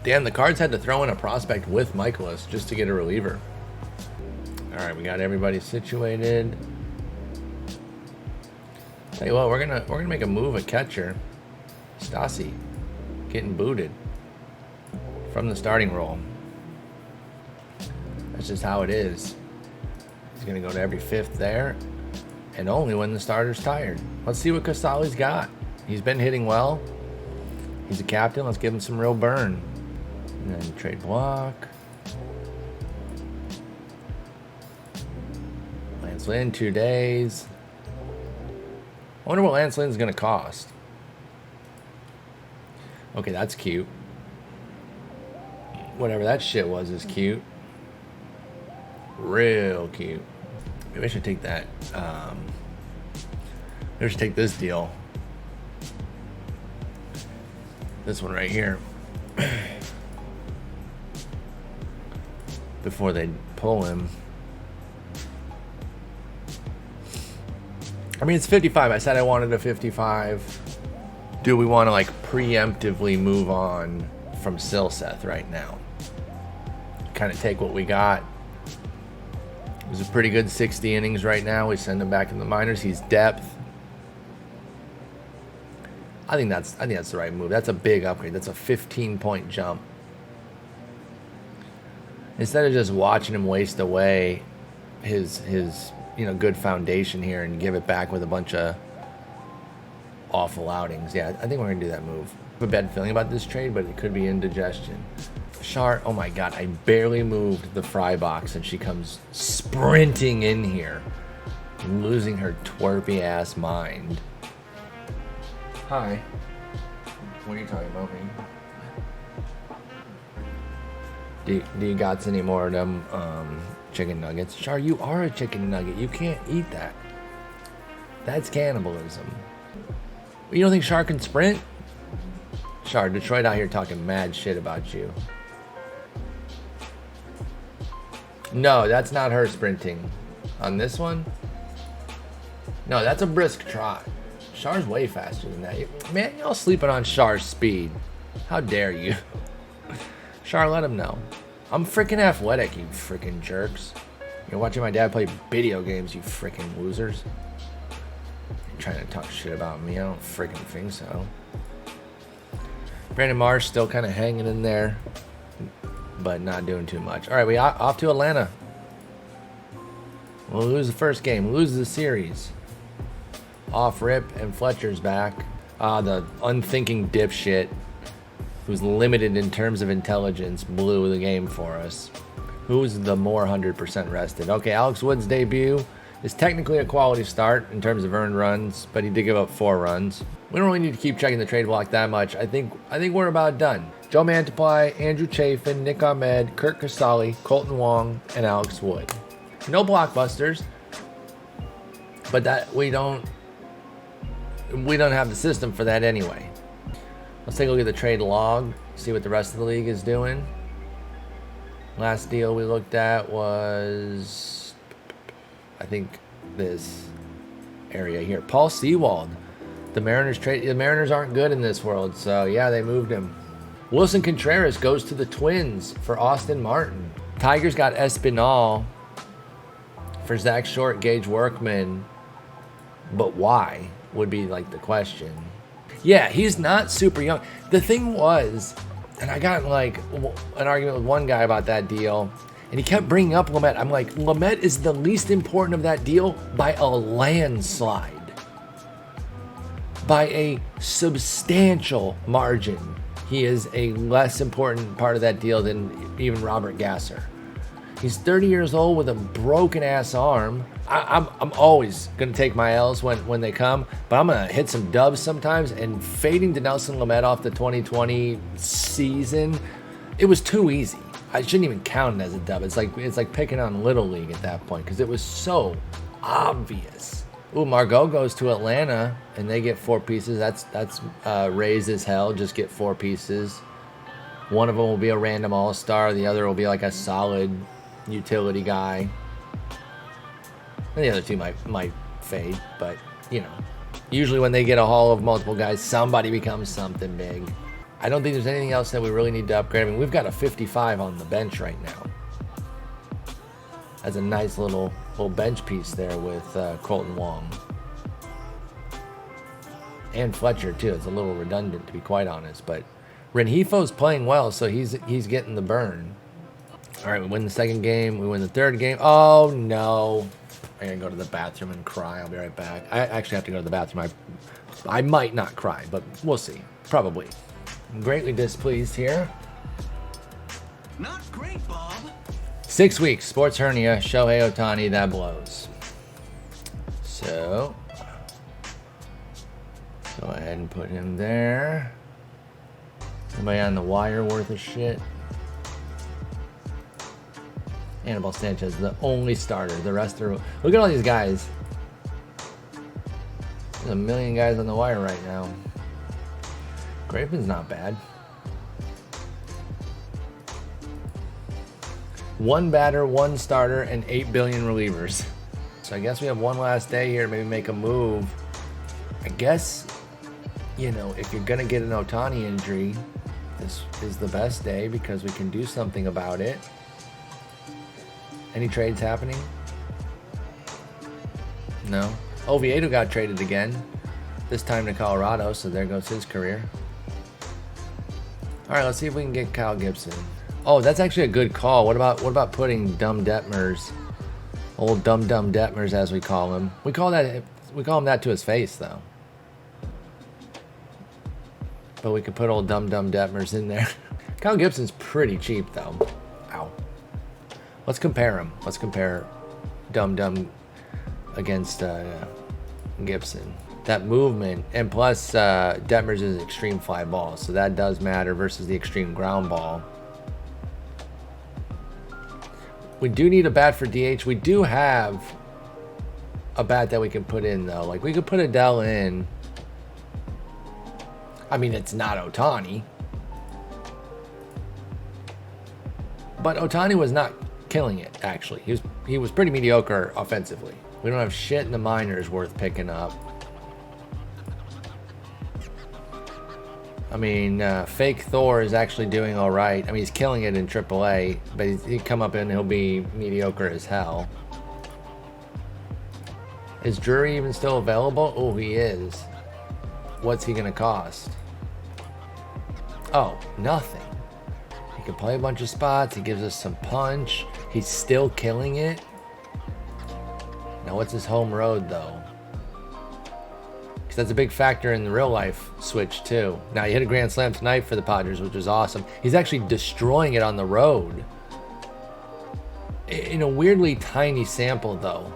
Damn, the Cards had to throw in a prospect with Michaelis just to get a reliever. All right, we got everybody situated. Tell you what, we're gonna make a move at catcher. Stassi getting booted from the starting role. That's just how it is. He's gonna go to every fifth there, and only when the starter's tired. Let's see what Casali's got. He's been hitting well. He's a captain. Let's give him some real burn. And then trade block. Lance Lynn, 2 days. I wonder what Lance Lynn's gonna cost. Okay, that's cute. Whatever that shit was is cute. Real cute. Maybe I should take that. Maybe I should take this deal. This one right here. Before they pull him. I mean, it's 55. I said I wanted a 55. Do we want to like preemptively move on from Silseth right now? Kind of take what we got. It was a pretty good 60 innings right now. We send him back in the minors. He's depth. I think that's the right move. That's a big upgrade. That's a 15-point jump. Instead of just watching him waste away his good foundation here and give it back with a bunch of awful outings. Yeah, I think we're gonna do that move. I have a bad feeling about this trade, but it could be indigestion. Char, oh my god, I barely moved the fry box and she comes sprinting in here, losing her twerpy ass mind. Hi. What are you talking about, man? Do you got any more of them chicken nuggets? Char, you are a chicken nugget. You can't eat that. That's cannibalism. You don't think Char can sprint? Char, Detroit out here talking mad shit about you. No, that's not her sprinting. On this one? No, that's a brisk trot. Char's way faster than that. Man, y'all sleeping on Char's speed. How dare you? Char, let him know. I'm freaking athletic, you freaking jerks. You're watching my dad play video games, you freaking losers. You're trying to talk shit about me. I don't freaking think so. Brandon Marsh still kind of hanging in there, but not doing too much. All right, we off to Atlanta. We'll lose the first game. We'll lose the series. Off rip, and Fletcher's back. The unthinking dipshit who's limited in terms of intelligence blew the game for us. Who's the more 100% rested? Okay, Alex Wood's debut is technically a quality start in terms of earned runs, but he did give up 4 runs. We don't really need to keep checking the trade block that much. I think we're about done. Joe Mantiply, Andrew Chafin, Nick Ahmed, Kurt Casali, Colton Wong, and Alex Wood. No blockbusters, but that we don't have the system for that anyway. Let's take a look at the trade log, see what the rest of the league is doing. Last deal we looked at was, I think, this area here. Paul Sewald. The Mariners aren't good in this world, so yeah, they moved him. Wilson Contreras goes to the Twins for Austin Martin. Tigers got Espinal for Zach Short, Gage Workman, but why would be like the question. Yeah, he's not super young. The thing was, and I got like an argument with one guy about that deal, and he kept bringing up Lamet. I'm like, Lamet is the least important of that deal by a landslide. By a substantial margin. He is a less important part of that deal than even Robert Gasser. He's 30 years old with a broken ass arm. I'm always gonna take my L's when they come, but I'm gonna hit some dubs sometimes. And fading to Nelson Lamet off the 2020 season, it was too easy. I shouldn't even count it as a dub. It's like picking on Little League at that point because it was so obvious. Ooh, Margot goes to Atlanta and they get 4 pieces. That's raised as hell. Just get 4 pieces. One of them will be a random all-star. The other will be like a solid utility guy. And the other 2 might fade, but you know, usually when they get a haul of multiple guys, somebody becomes something big. I don't think there's anything else that we really need to upgrade. I mean, we've got a 55 on the bench right now. That's a nice little bench piece there with Colton Wong. And Fletcher, too. It's a little redundant, to be quite honest. But Renjifo's playing well, so he's getting the burn. All right, we win the 2nd game. We win the 3rd game. Oh, no. I'm going to go to the bathroom and cry. I'll be right back. I actually have to go to the bathroom. I might not cry, but we'll see. Probably. I'm greatly displeased here. Not great, Bob. 6 weeks, sports hernia, Shohei Ohtani, that blows. So, go ahead and put him there. Anybody on the wire worth of shit? Anibal Sanchez, the only starter. The rest are... Look at all these guys. There's a million guys on the wire right now. Graven's not bad. 1 batter, 1 starter, and 8 billion relievers. So I guess we have one last day here to maybe make a move. I guess, you know, if you're going to get an Ohtani injury, this is the best day because we can do something about it. Any trades happening? No. Oviedo got traded again. This time to Colorado, so there goes his career. All right, let's see if we can get Kyle Gibson. Oh, that's actually a good call. What about putting Dumb Detmers, old Dumb Detmers as we call him? We call him that to his face though. But we could put old Dumb Detmers in there. Kyle Gibson's pretty cheap though. Ow. Let's compare him. Let's compare Dumb against Gibson. That movement, and plus Detmers is an extreme fly ball, so that does matter versus the extreme ground ball. We do need a bat for DH. We do have a bat that we can put in though. Like we could put Adele in. I mean, it's not Ohtani, but Ohtani was not killing it. Actually, he was pretty mediocre offensively. We don't have shit in the minors worth picking up. I mean, Fake Thor is actually doing all right. I mean, he's killing it in AAA, but he'll come up and he'll be mediocre as hell. Is Drury even still available? Oh, he is. What's he going to cost? Oh, nothing. He can play a bunch of spots. He gives us some punch. He's still killing it. Now, what's his home road, though? Because that's a big factor in the real life switch, too. Now, he hit a grand slam tonight for the Padres, which was awesome. He's actually destroying it on the road. In a weirdly tiny sample, though.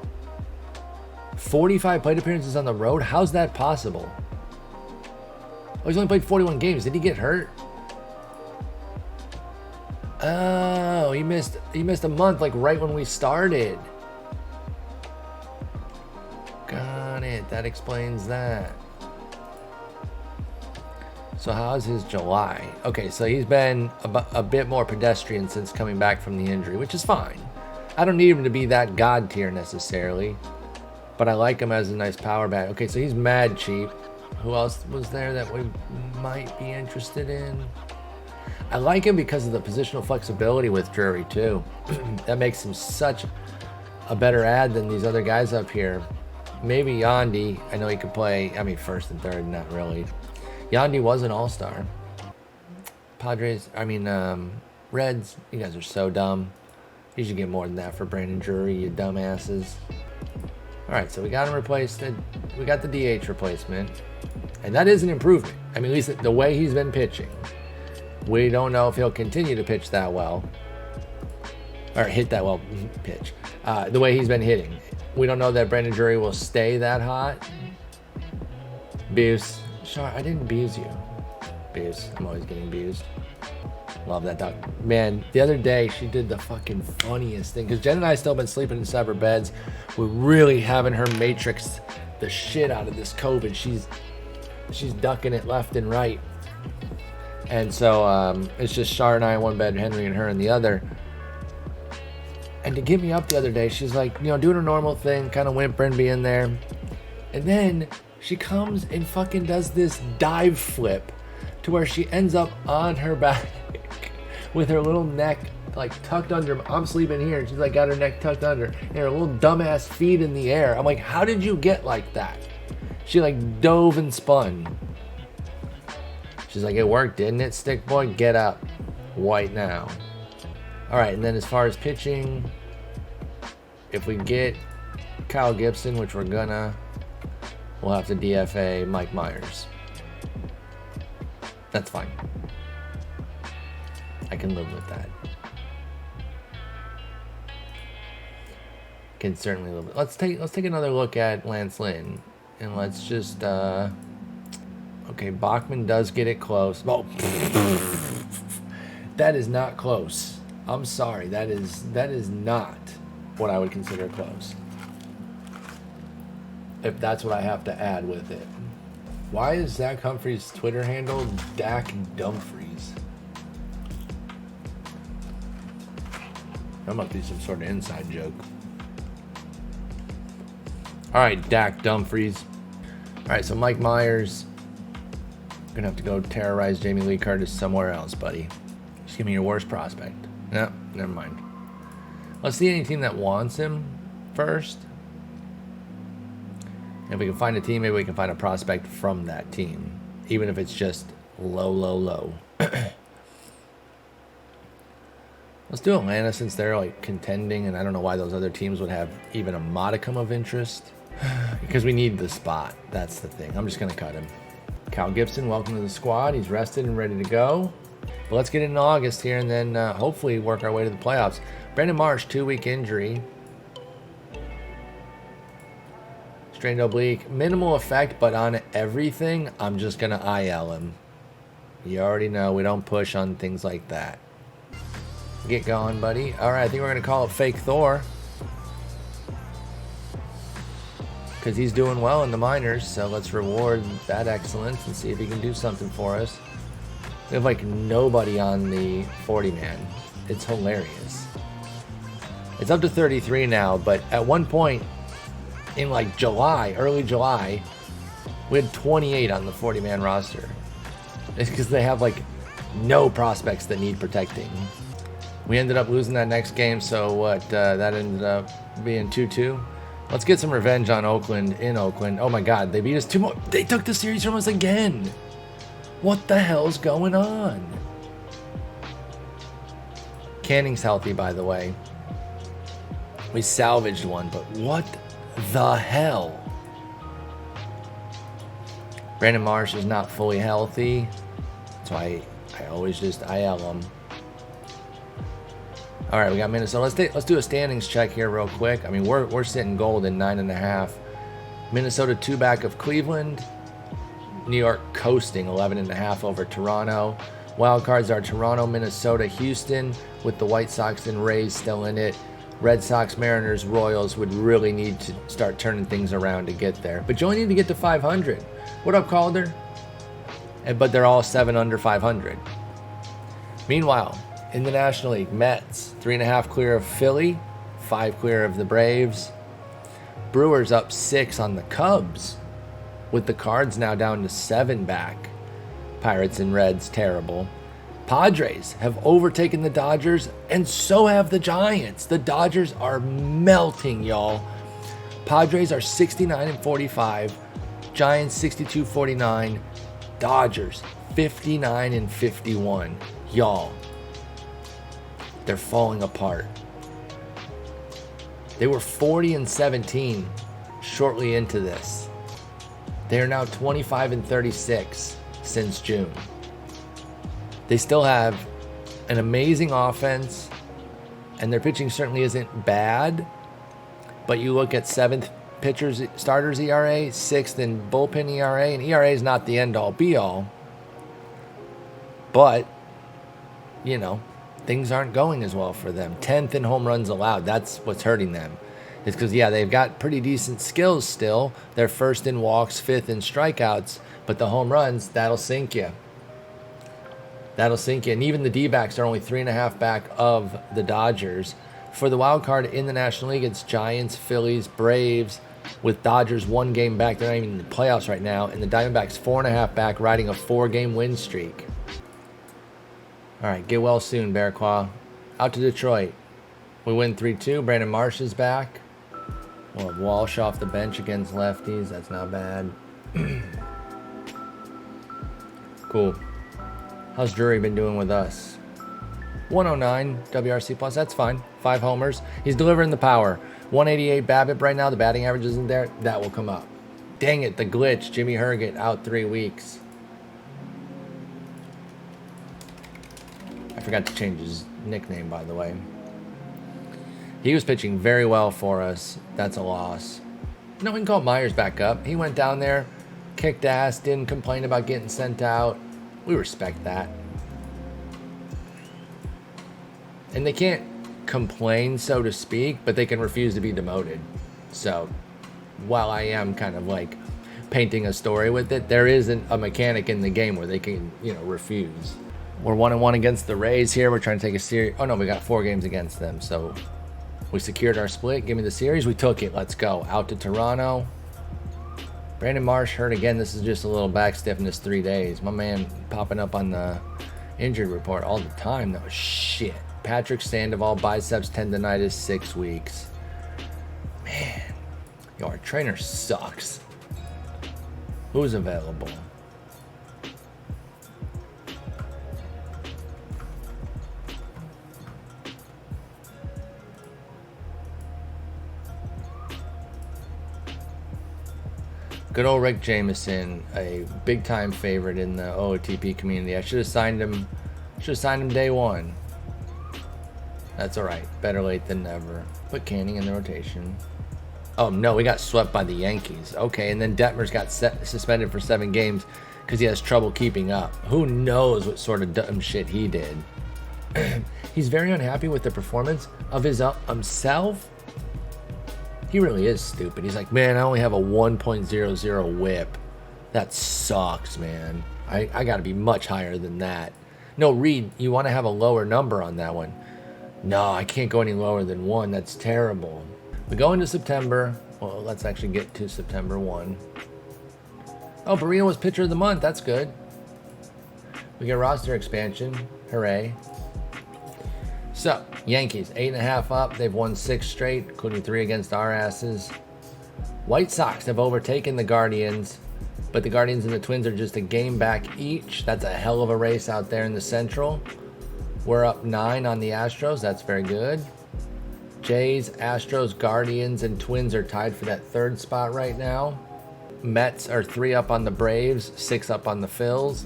45 plate appearances on the road? How's that possible? Oh, he's only played 41 games. Did he get hurt? Oh, he missed a month, like right when we started. Got it. That explains that. So how's his July? Okay, so he's been a bit more pedestrian since coming back from the injury, which is fine. I don't need him to be that god tier necessarily, but I like him as a nice power bat. Okay, so he's mad cheap. Who else was there that we might be interested in? I like him because of the positional flexibility with Drury too. That makes him such a better ad than these other guys up here. Maybe Yandy. I know he could play, I mean, first and third, not really. Yandy was an all-star. Padres, I mean, Reds, you guys are so dumb. You should get more than that for Brandon Drury, you dumbasses. All right, so we got him replaced. We got the DH replacement. And that is an improvement. I mean, at least the way he's been pitching. We don't know if he'll continue to pitch that well. Or hit that well, pitch. The way he's been hitting. We don't know that Brandon Drury will stay that hot. Buse. Sorry, I didn't abuse you. Buse. I'm always getting abused. Love that dog. Man, the other day she did the fucking funniest thing. Because Jen and I still been sleeping in separate beds. We're really having her matrix the shit out of this COVID. She's ducking it left and right. And so it's just Char and I in one bed, Henry and her in the other. And to get me up the other day, she's like, doing her normal thing, kind of whimpering, being there. And then she comes and fucking does this dive flip to where she ends up on her back with her little neck like tucked under. I'm sleeping here and she's like got her neck tucked under and her little dumbass feet in the air. I'm like, how did you get like that? She like dove and spun. She's like, it worked, didn't it, stick boy? Get up. White now. All right, and then as far as pitching, if we get Kyle Gibson, which we're gonna, we'll have to DFA Mike Myers. That's fine. I can live with that. Can certainly live with it. Let's take another look at Lance Lynn, and let's just okay, Bachman does get it close. Oh, that is not close. I'm sorry. That is not what I would consider close. If that's what I have to add with it. Why is Zach Humphrey's Twitter handle Dak Dumfries? That must be some sort of inside joke. All right, Dak Dumfries. All right, so Mike Myers. Gonna have to go terrorize Jamie Lee Curtis somewhere else, buddy. Just give me your worst prospect. No, never mind. Let's see any team that wants him first. If we can find a team, maybe we can find a prospect from that team, even if it's just low. Let's do Atlanta since they're like contending, and I don't know why those other teams would have even a modicum of interest. Because we need the spot. That's the thing. I'm just going to cut him. Kyle Gibson, welcome to the squad. He's rested and ready to go. But let's get into August here and then hopefully work our way to the playoffs. Brandon Marsh, 2-week injury. Strained oblique. Minimal effect, but on everything, I'm just going to IL him. You already know we don't push on things like that. Get going, buddy. All right, I think we're going to call it Fake Thor. Because he's doing well in the minors, so let's reward that excellence and see if he can do something for us. We have like nobody on the 40-man. It's hilarious. It's up to 33 now, but at one point in like July, early July, we had 28 on the 40-man roster. It's because they have like no prospects that need protecting. We ended up losing that next game, so what? That ended up being 2-2. Let's get some revenge on Oakland in Oakland. Oh my God, they beat us 2 more. They took the series from us again. What the hell's going on? Canning's healthy, by the way. We salvaged one, but what the hell? Brandon Marsh is not fully healthy. That's why I always just IL him. All right, we got Minnesota. Let's do a standings check here real quick. I mean, we're sitting gold in 9.5. Minnesota 2 back of Cleveland. New York coasting 11.5 over Toronto. Wild cards are Toronto, Minnesota, Houston, with the White Sox and Rays still in it. Red Sox, Mariners, Royals would really need to start turning things around to get there. But you only need to get to 500. What up, Calder? But they're all 7 under 500. Meanwhile, in the National League, Mets 3.5 clear of Philly, 5 clear of the Braves. Brewers up 6 on the Cubs, with the Cards now down to 7 back. Pirates and Reds terrible. Padres have overtaken the Dodgers, and so have the Giants. The Dodgers are melting, y'all. Padres are 69-45, Giants 62-49, Dodgers 59-51. Y'all, they're falling apart. They were 40-17 shortly into this. They are now 25-36 since June. They still have an amazing offense, and their pitching certainly isn't bad. But you look at 7th pitchers, starters ERA, 6th in bullpen ERA, and ERA is not the end-all, be-all. But you know, things aren't going as well for them. 10th in home runs allowed. That's what's hurting them. It's because, yeah, they've got pretty decent skills still. They're first in walks, fifth in strikeouts, but the home runs, that'll sink you. That'll sink you. And even the D-backs are only 3.5 back of the Dodgers. For the wild card in the National League, it's Giants, Phillies, Braves, with Dodgers 1 game back. They're not even in the playoffs right now. And the Diamondbacks 4.5 back, riding a 4-game win streak. All right, get well soon, Bear Claw. Out to Detroit. We win 3-2. Brandon Marsh is back. We'll have Walsh off the bench against lefties. That's not bad. Cool. How's Drury been doing with us? 109 WRC plus. That's fine. 5 homers. He's delivering the power. 188 BABIP right now. The batting average isn't there. That will come up. Dang it, the glitch. Jimmy Herget out 3 weeks. I forgot to change his nickname, by the way. He was pitching very well for us. That's a loss. No, we can call Myers back up. He went down there, kicked ass, didn't complain about getting sent out. We respect that. And they can't complain, so to speak, but they can refuse to be demoted. So, while I am kind of like painting a story with it, there isn't a mechanic in the game where they can, refuse. We're 1-1 against the Rays here. We're trying to take a series. Oh no, we got 4 games against them. So we secured our split. Give me the series. We took it. Let's go. Out to Toronto. Brandon Marsh hurt again. This is just a little back stiffness 3 days. My man popping up on the injured report all the time. That was shit. Patrick Sandoval, biceps tendonitis, 6 weeks. Man. Yo, our trainer sucks. Who's available? Good old Rick Jameson, a big-time favorite in the OOTP community. I should have signed him. Day 1. That's all right. Better late than never. Put Canning in the rotation. Oh no, we got swept by the Yankees. Okay, and then Detmers got suspended for 7 games because he has trouble keeping up. Who knows what sort of dumb shit he did? He's very unhappy with the performance of his himself. He really is stupid. He's like, man, I only have a 1.00 whip. That sucks, man. I got to be much higher than that. No, Reed, you want to have a lower number on that one. No, I can't go any lower than 1. That's terrible. We go into September. Well, let's actually get to September 1. Oh, Barrio was pitcher of the month. That's good. We get roster expansion. Hooray. So, Yankees, 8.5 up. They've won 6 straight, including 3 against our asses. White Sox have overtaken the Guardians, but the Guardians and the Twins are just a game back each. That's a hell of a race out there in the Central. We're up 9 on the Astros. That's very good. Jays, Astros, Guardians, and Twins are tied for that 3rd spot right now. Mets are 3 up on the Braves, 6 up on the Phils.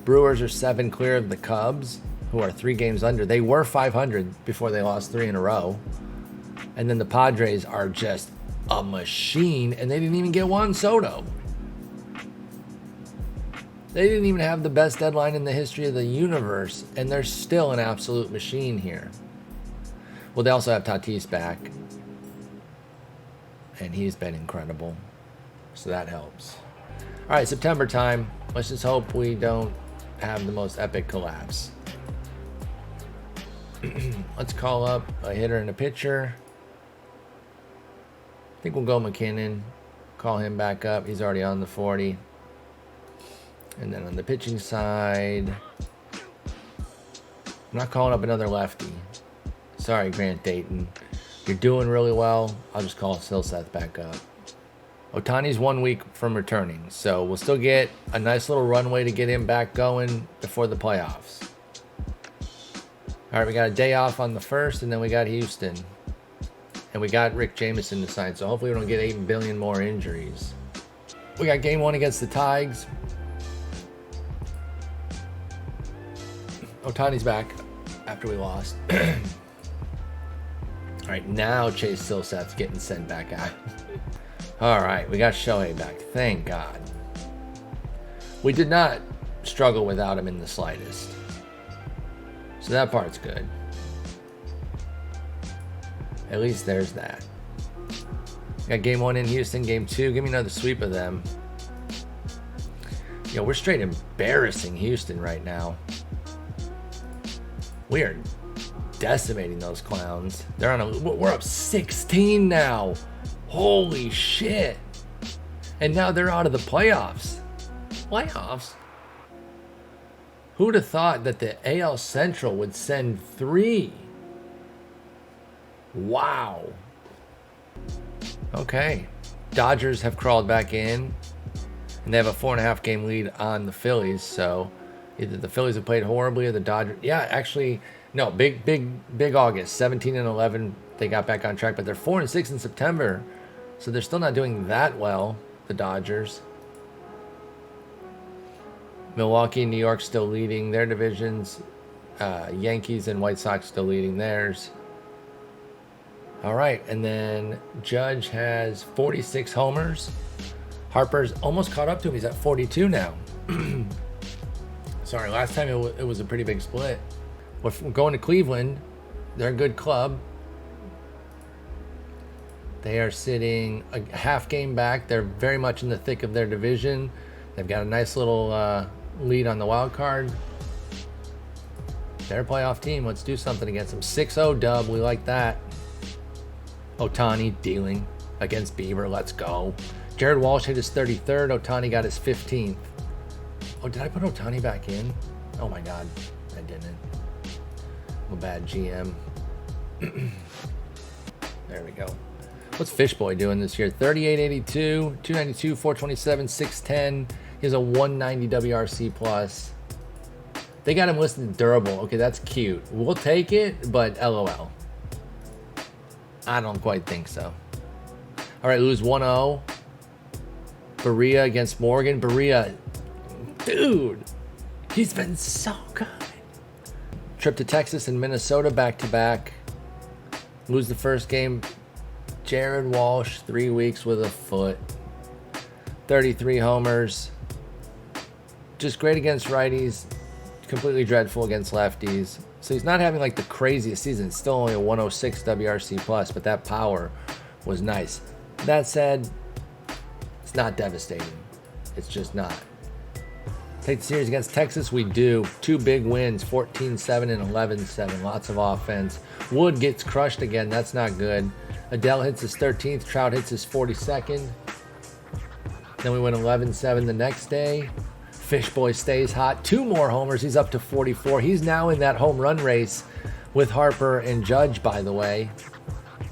Brewers are 7 clear of the Cubs, who are 3 games under. They were 500 before they lost 3 in a row. And then the Padres are just a machine, and they didn't even get Juan Soto. They didn't even have the best deadline in the history of the universe, and they're still an absolute machine here. Well, they also have Tatis back, and he's been incredible, so that helps. All right, September time. Let's just hope we don't have the most epic collapse. Let's call up a hitter and a pitcher. I think we'll go McKinnon. Call him back up. He's already on the 40. And then on the pitching side, I'm not calling up another lefty. Sorry, Grant Dayton. You're doing really well. I'll just call Silseth back up. Ohtani's 1 week from returning, so we'll still get a nice little runway to get him back going before the playoffs. All right, we got a day off on the 1st, and then we got Houston. And we got Rick Jameson to sign, so hopefully we don't get 8 billion more injuries. We got game 1 against the Tigers. Ohtani's back after we lost. All right, now Chase Silseth's getting sent back out. All right, we got Shohei back. Thank God. We did not struggle without him in the slightest. So that part's good. At least there's that. Got game 1 in Houston, game 2. Give me another sweep of them. Yo, we're straight embarrassing Houston right now. We are decimating those clowns. We're up 16 now. Holy shit. And now they're out of the playoffs. Playoffs? Who'd have thought that the AL Central would send 3? Wow. Okay. Dodgers have crawled back in. And they have a 4.5 game lead on the Phillies. So either the Phillies have played horribly or the Dodgers. Yeah, actually, no. Big August. 17 and 11. They got back on track. But they're 4 and 6 in September. So they're still not doing that well, the Dodgers. Milwaukee and New York still leading their divisions. Yankees and White Sox still leading theirs. All right, and then Judge has 46 homers. Harper's almost caught up to him. He's at 42 now. Sorry, last time it was a pretty big split. We're going to Cleveland. They're a good club. They are sitting a half game back. They're very much in the thick of their division. They've got a nice little lead on the wild card. They're a playoff team. Let's do something against them. 6-0 dub. We like that. Ohtani dealing against Bieber. Let's go. Jared Walsh hit his 33rd. Ohtani got his 15th. Oh, did I put Ohtani back in? Oh my God, I didn't. I'm a bad GM. There we go. What's Fishboy doing this year? 38.82, 292, 427, 610. He has a 190 WRC plus. They got him listed durable. Okay, that's cute. We'll take it, but LOL. I don't quite think so. All right, lose 1-0. Berea against Morgan. Berea, dude, he's been so good. Trip to Texas and Minnesota back-to-back. Lose the first game. Jared Walsh, 3 weeks with a foot. 33 homers. Just great against righties. Completely dreadful against lefties. So he's not having like the craziest season. It's still only a 106 WRC plus, but that power was nice. That said, it's not devastating. It's just not. Take the series against Texas, we do. 2 big wins, 14-7 and 11-7. Lots of offense. Wood gets crushed again. That's not good. Adele hits his 13th. Trout hits his 42nd. Then we win 11-7 the next day. Fishboy stays hot. 2 more homers. He's up to 44. He's now in that home run race with Harper and Judge, by the way.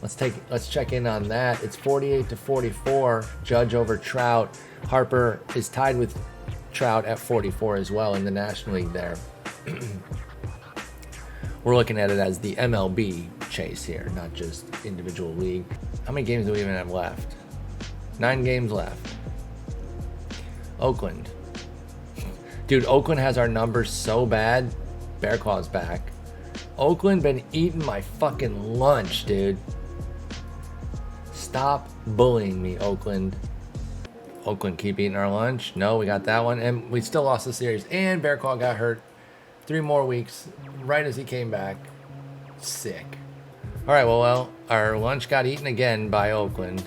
Let's check in on that. It's 48-44. Judge over Trout. Harper is tied with Trout at 44 as well in the National League there. We're looking at it as the MLB chase here, not just individual league. How many games do we even have left? 9 games left. Oakland. Dude, Oakland has our numbers so bad. Bear Claw's back. Oakland been eating my fucking lunch, dude. Stop bullying me, Oakland. Oakland keep eating our lunch. No, we got that one. And we still lost the series. And Bear Claw got hurt. 3 more weeks right as he came back. Sick. All right, well, our lunch got eaten again by Oakland.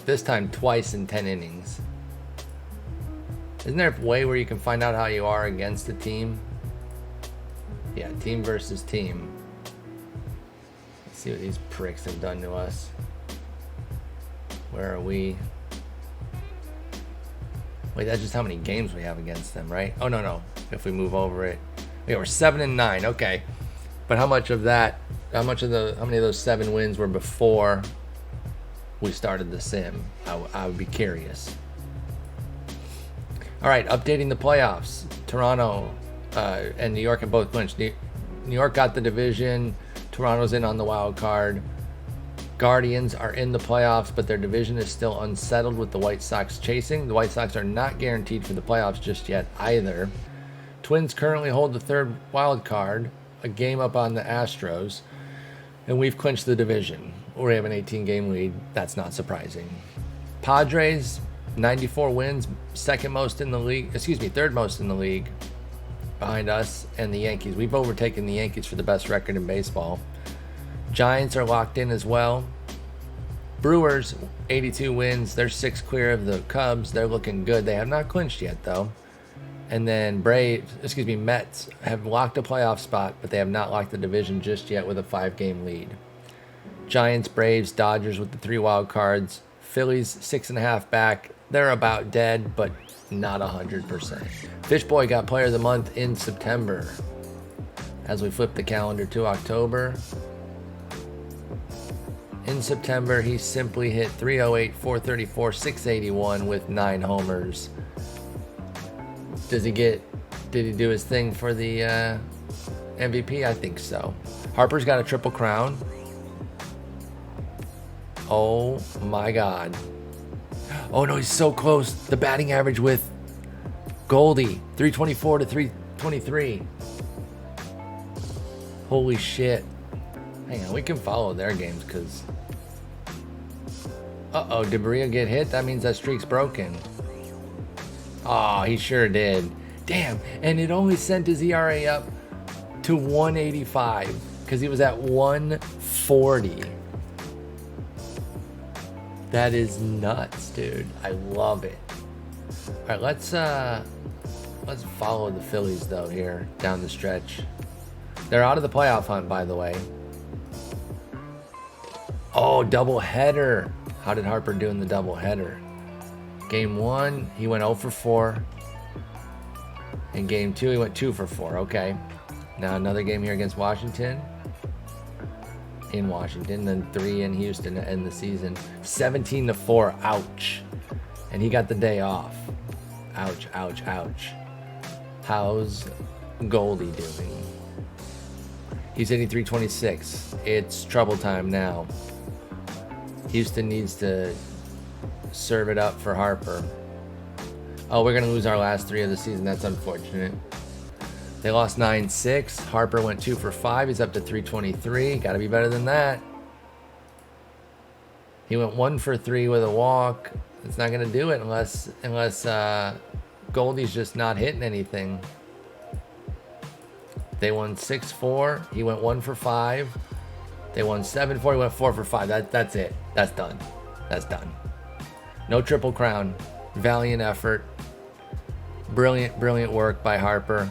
This time twice in 10 innings. Isn't there a way where you can find out how you are against a team? Yeah, team versus team. Let's see what these pricks have done to us. Where are we? Wait, that's just how many games we have against them, right? Oh, no. If we move over it. Yeah, we're 7-9. Okay. But how much of that, how many of those 7 wins were before we started the sim? I would be curious. All right, updating the playoffs. Toronto and New York have both clinched. New York got the division. Toronto's in on the wild card. Guardians are in the playoffs, but their division is still unsettled with the White Sox chasing. The White Sox are not guaranteed for the playoffs just yet either. Twins currently hold the 3rd wild card, a game up on the Astros, and we've clinched the division. We have an 18-game lead. That's not surprising. Padres, 94 wins, 3rd most in the league. behind us and the Yankees. We've overtaken the Yankees for the best record in baseball. Giants are locked in as well. Brewers, 82 wins. They're 6 clear of the Cubs. They're looking good. They have not clinched yet, though. And then Mets have locked a playoff spot, but they have not locked the division just yet with a 5-game lead. Giants, Braves, Dodgers with the 3 wild cards. Phillies, 6.5 back. They're about dead, but not 100%. Fishboy got Player of the Month in September. As we flip the calendar to October. In September, he simply hit 308, 434, 681 with 9 homers. Did he do his thing for the MVP? I think so. Harper's got a triple crown. Oh my God. Oh no, he's so close. The batting average with Goldie, 324 to 323. Holy shit. Hang on, we can follow their games because... Uh-oh, did Maria get hit? That means that streak's broken. Oh, he sure did. Damn, and it only sent his ERA up to 185 because he was at 140. That is nuts, dude. I love it. All right, let's follow the Phillies though here down the stretch. They're out of the playoff hunt, by the way. Oh, double header. How did Harper do in the double header? Game 1, he went 0 for 4. In game 2, he went 2 for 4. Okay. Now another game here against Washington. In Washington, then 3 in Houston to end the season. 17 to 4. Ouch. And he got the day off. Ouch, ouch, ouch. How's Goldie doing? He's hitting 326. It's trouble time now. Houston needs to serve it up for Harper. Oh, we're going to lose our last 3 of the season. That's unfortunate. They lost 9-6. Harper went 2 for 5. He's up to 323. Got to be better than that. He went 1 for 3 with a walk. It's not going to do it unless Goldie's just not hitting anything. They won 6-4. He went 1 for 5. They won 7-4. He went 4 for 5. That's it. That's done. That's done. No triple crown. Valiant effort. Brilliant, brilliant work by Harper.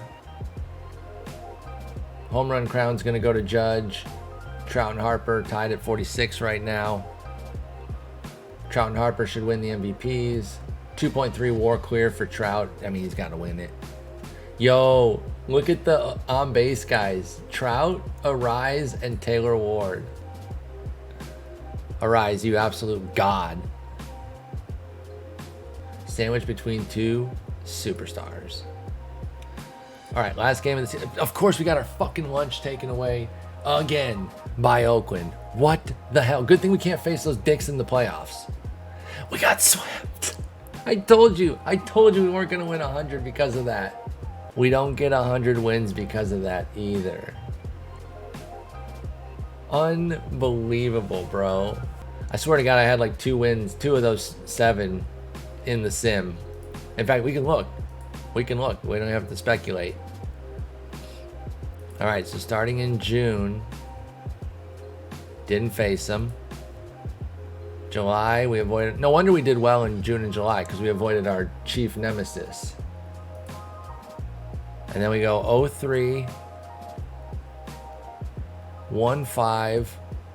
Home run crown's going to go to Judge. Trout and Harper tied at 46 right now. Trout and Harper should win the MVPs. 2.3 WAR clear for Trout. I mean, he's got to win it. Yo, look at the on-base guys. Trout, Arise, and Taylor Ward. Arise, you absolute god. Sandwiched between 2 superstars. All right, last game of the season. Of course, we got our fucking lunch taken away again by Oakland. What the hell? Good thing we can't face those dicks in the playoffs. We got swept. I told you we weren't going to win 100 because of that. We don't get 100 wins because of that either. Unbelievable, bro. I swear to God, I had like 2 wins, 2 of those 7 in the sim. In fact, we can look. We can look. We don't have to speculate. All right, so starting in June, didn't face them. July, we avoided. No wonder we did well in June and July because we avoided our chief nemesis. And then we go 0-3, 1-5,